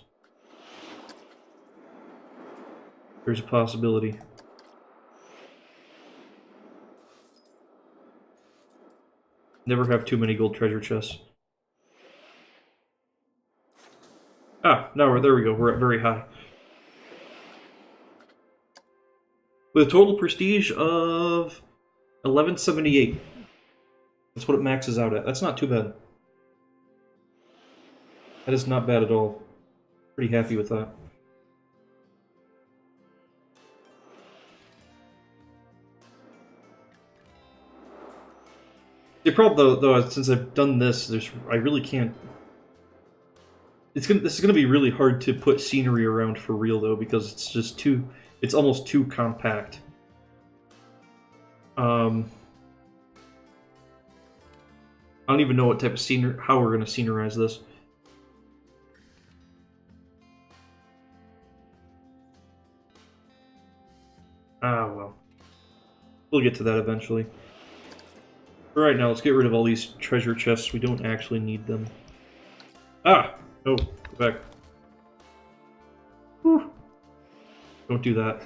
There's a possibility. Never have too many gold treasure chests. Ah, no, there we go. We're at very high. With a total prestige of 1178. That's what it maxes out at. That's not too bad. That is not bad at all. Pretty happy with that. The problem, though, since I've done this, I really can't. This is gonna be really hard to put scenery around for real, though, because it's just too It's almost too compact. I don't even know what type of how we're going to scenerize this. Ah, well. We'll get to that eventually. For right now, let's get rid of all these treasure chests. We don't actually need them. Ah! No, go back. Whew. Don't do that.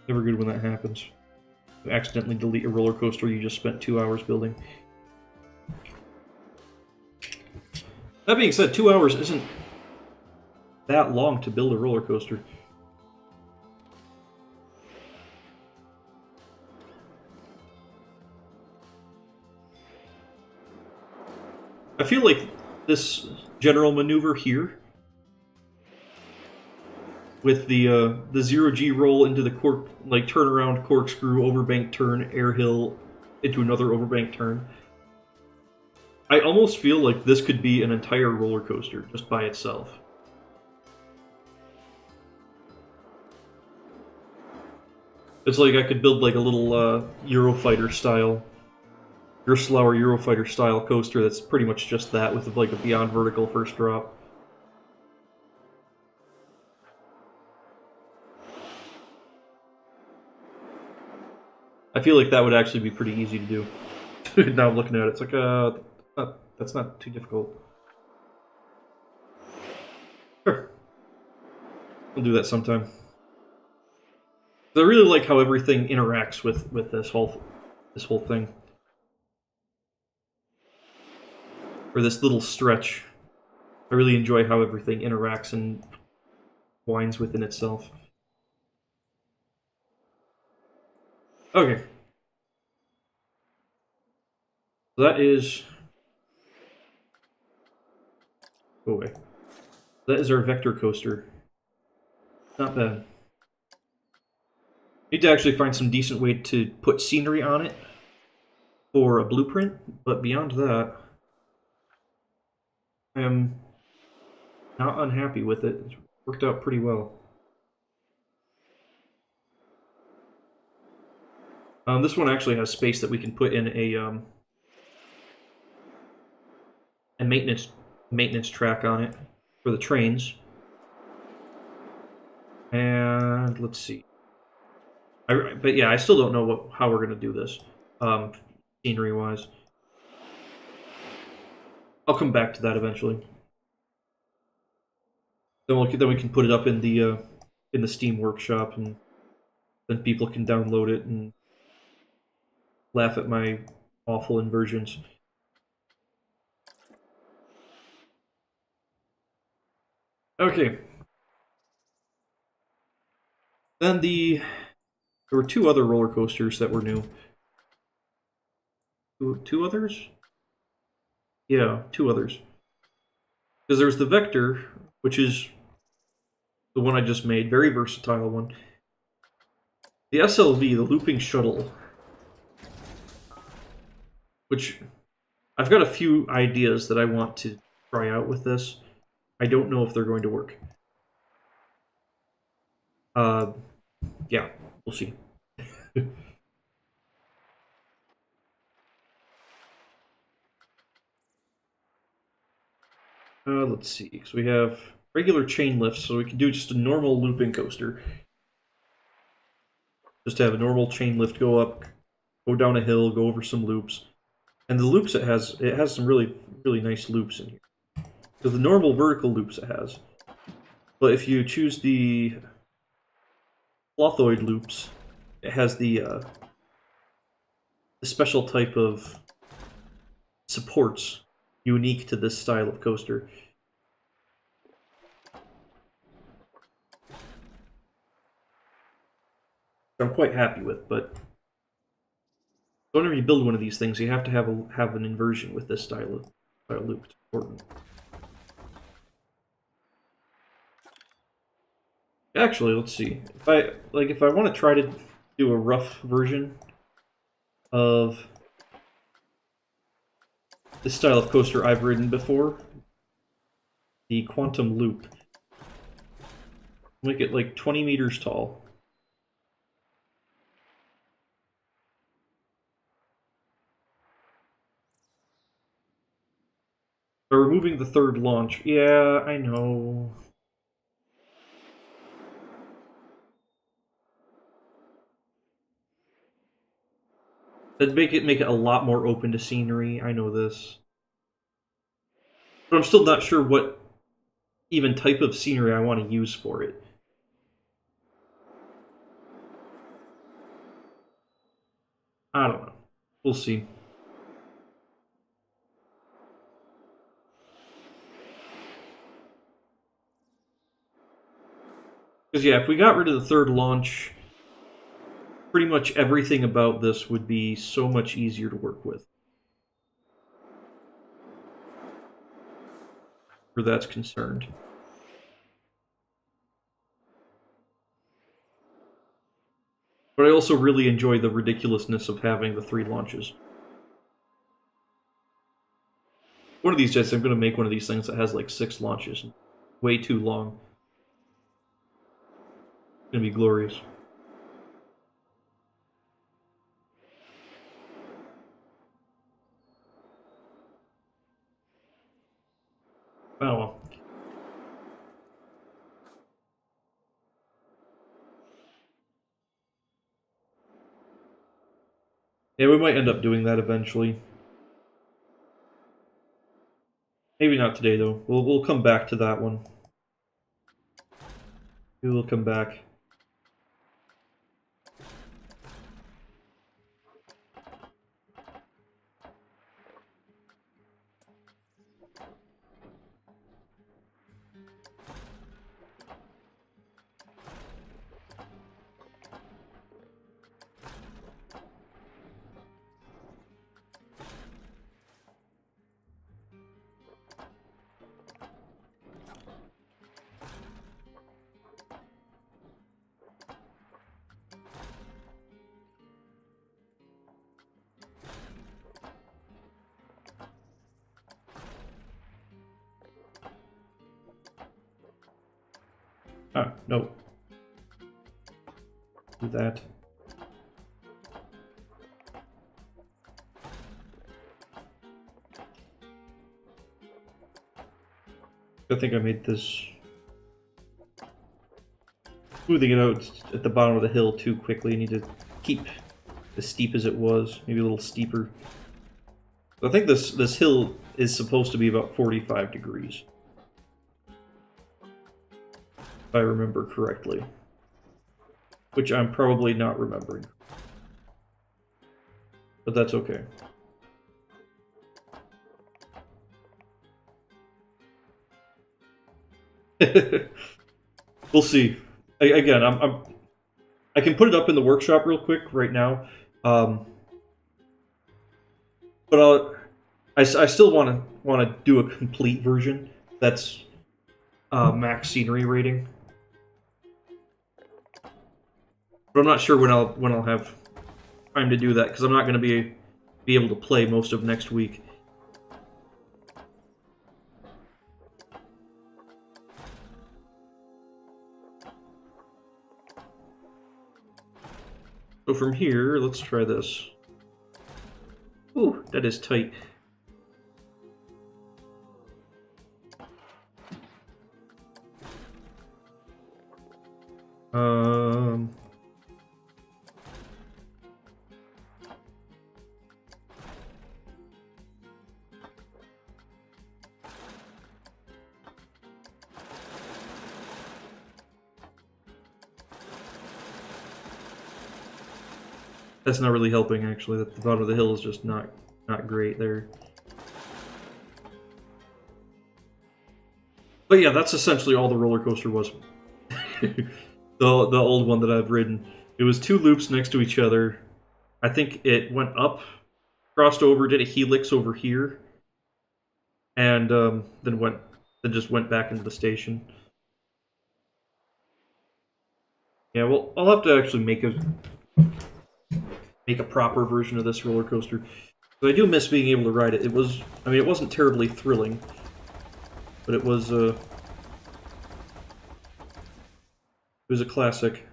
Never good when that happens. You accidentally delete a roller coaster you just spent 2 hours building. That being said, 2 hours isn't that long to build a roller coaster. I feel like this general maneuver here, with the 0G roll into the turnaround corkscrew, overbank turn, air hill, into another overbank turn. I almost feel like this could be an entire roller coaster just by itself. It's like I could build like a little Eurofighter style, Gerstlauer Eurofighter style coaster that's pretty much just that with like a beyond vertical first drop. I feel like that would actually be pretty easy to do. Now I'm looking at it, it's like that's not too difficult. Sure. We'll do that sometime. I really like how everything interacts with this whole thing. Or this little stretch. I really enjoy how everything interacts and winds within itself. Okay. So that is... Go away. That is our vector coaster. Not bad. Need to actually find some decent way to put scenery on it for a blueprint, but beyond that, I am not unhappy with it. It's worked out pretty well. This one actually has space that we can put in a maintenance track on it for the trains. And let's see. But yeah, I still don't know how we're gonna do this, scenery-wise. I'll come back to that eventually. Then we can put it up in the Steam Workshop, and then people can download it and laugh at my awful inversions. Okay. Then there were 2 other roller coasters that were new. Two others? Yeah, 2 others. Because there's the Vector, which is the one I just made, very versatile one. The SLV, the Looping Shuttle, which I've got a few ideas that I want to try out with this. I don't know if they're going to work. Yeah, we'll see. Let's see. So we have regular chain lifts, so we can do just a normal looping coaster. Just have a normal chain lift go up, go down a hill, go over some loops. And the loops it has some really nice loops in here. So the normal vertical loops it has. But if you choose the Clothoid loops, it has the special type of supports unique to this style of coaster. I'm quite happy with, but whenever you build one of these things, you have to have an inversion with this style loop. It's important. Actually, let's see. If I want to try to do a rough version of this style of coaster I've ridden before. The Quantum Loop. Make it like 20 meters tall. By removing the third launch. Yeah, I know. That'd make it a lot more open to scenery. I know this. But I'm still not sure what even type of scenery I want to use for it. I don't know. We'll see. Because yeah, if we got rid of the third launch, pretty much everything about this would be so much easier to work with. Where that's concerned. But I also really enjoy the ridiculousness of having the 3 launches. One of these days, I'm going to make one of these things that has like 6 launches. Way too long. It's going to be glorious. Oh well. Yeah, we might end up doing that eventually. Maybe not today though. We'll come back to that one. We will come back. Ah, no. Do that. I think I made this smoothing it out at the bottom of the hill too quickly. I need to keep as steep as it was, maybe a little steeper. I think this hill is supposed to be about 45 degrees. If I remember correctly. Which I'm probably not remembering. But that's okay. We'll see. Again, I can put it up in the workshop real quick right now, but I still want to do a complete version that's max scenery rating. But I'm not sure when I'll have time to do that because I'm not going to be able to play most of next week. So from here, let's try this. Ooh, that is tight. That's not really helping, actually. The bottom of the hill is just not great there. But yeah, that's essentially all the roller coaster was. the old one that I've ridden. It was 2 loops next to each other. I think it went up, crossed over, did a helix over here, and then just went back into the station. Yeah, well, I'll have to actually make a make a proper version of this roller coaster. But I do miss being able to ride it. It wasn't terribly thrilling, but it was a classic.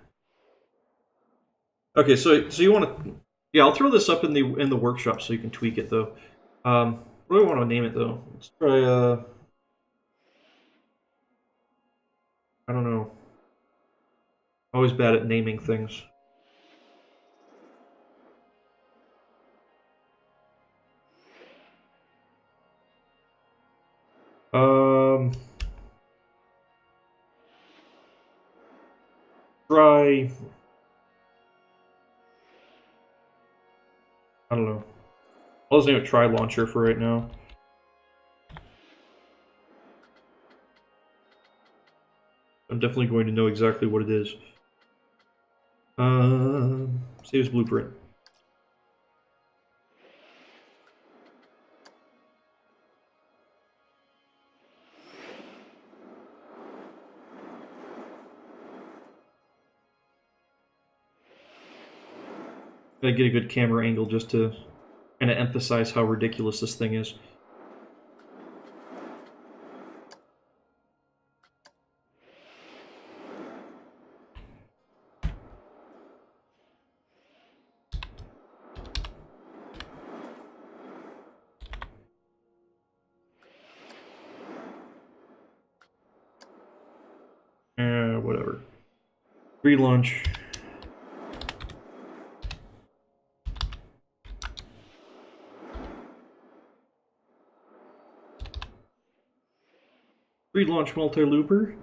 Okay, so you want to? Yeah, I'll throw this up in the workshop so you can tweak it though. What do I want to name it though? Let's try. I don't know. Always bad at naming things. Try. I don't know. I'll just name it Try Launcher for right now. I'm definitely going to know exactly what it is. Saves blueprint. Gotta get a good camera angle just to kind of emphasize how ridiculous this thing is. Whatever. Relaunch. Relaunch multi-looper.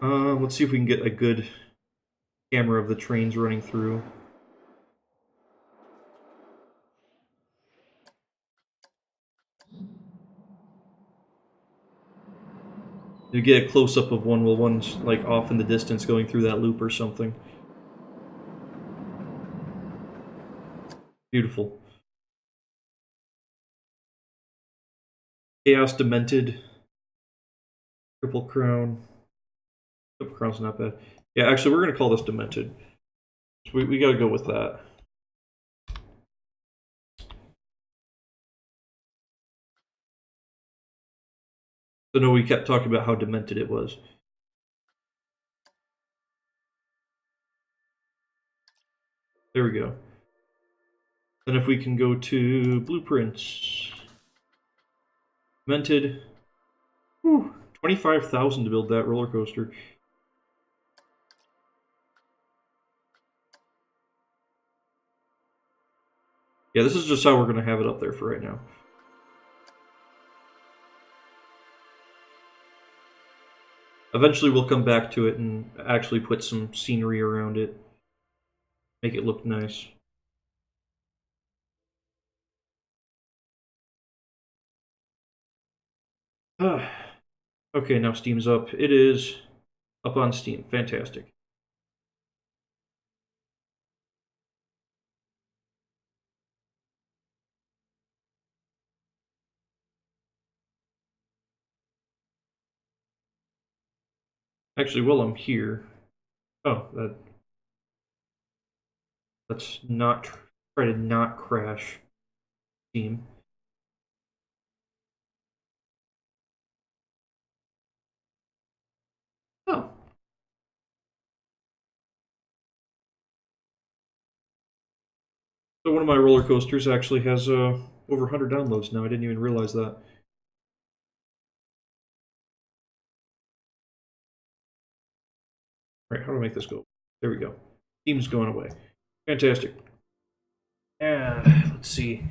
Let's see if we can get a good camera of the trains running through. You get a close-up of one while one's like off in the distance going through that loop or something. Beautiful. Chaos Demented. Triple Crown. Triple Crown's not bad. Yeah, actually, we're going to call this Demented. So we got to go with that. So no, we kept talking about how demented it was. There we go. Then if we can go to blueprints. Demented. Whew, 25,000 to build that roller coaster. Yeah, this is just how we're going to have it up there for right now. Eventually we'll come back to it and actually put some scenery around it. Make it look nice. Okay, now Steam's up. It is up on Steam. Fantastic. Actually, while I'm here... Oh, let's not try to not crash Steam. Oh. So one of my roller coasters actually has over 100 downloads now. I didn't even realize that. Right, how do I make this go? There we go. Steam's going away. Fantastic. And let's see.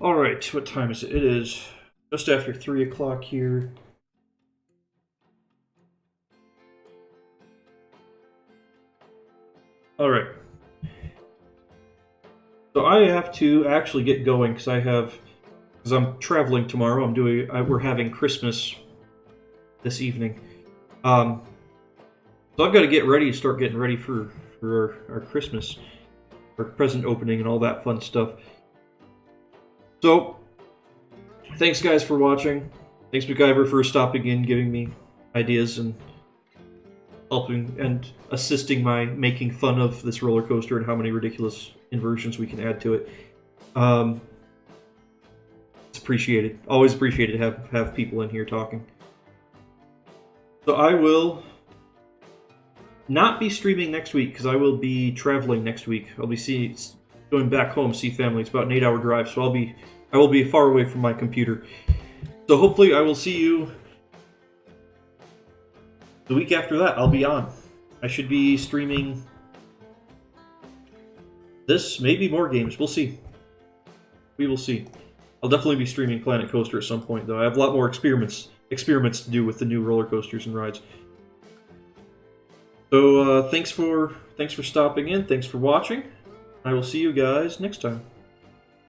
Alright, what time is it? It is just after 3 o'clock here. Alright. So I have to actually get going because I'm traveling tomorrow. We're having Christmas this evening. So I've got to get ready, start getting ready for our Christmas, our present opening and all that fun stuff. So, thanks guys for watching. Thanks MacGyver for stopping in, giving me ideas and helping and assisting my making fun of this roller coaster and how many ridiculous inversions we can add to it. It's appreciated. Always appreciated to have people in here talking. So I will not be streaming next week because I will be traveling next week. I'll be going back home to see family. It's about an 8-hour drive, so I will be far away from my computer. So hopefully I will see you the week after that. I'll be on. I should be streaming this, maybe more games. We'll see. We will see. I'll definitely be streaming Planet Coaster at some point, though. I have a lot more experiments to do with the new roller coasters and rides. So thanks for stopping in. Thanks for watching. I will see you guys next time.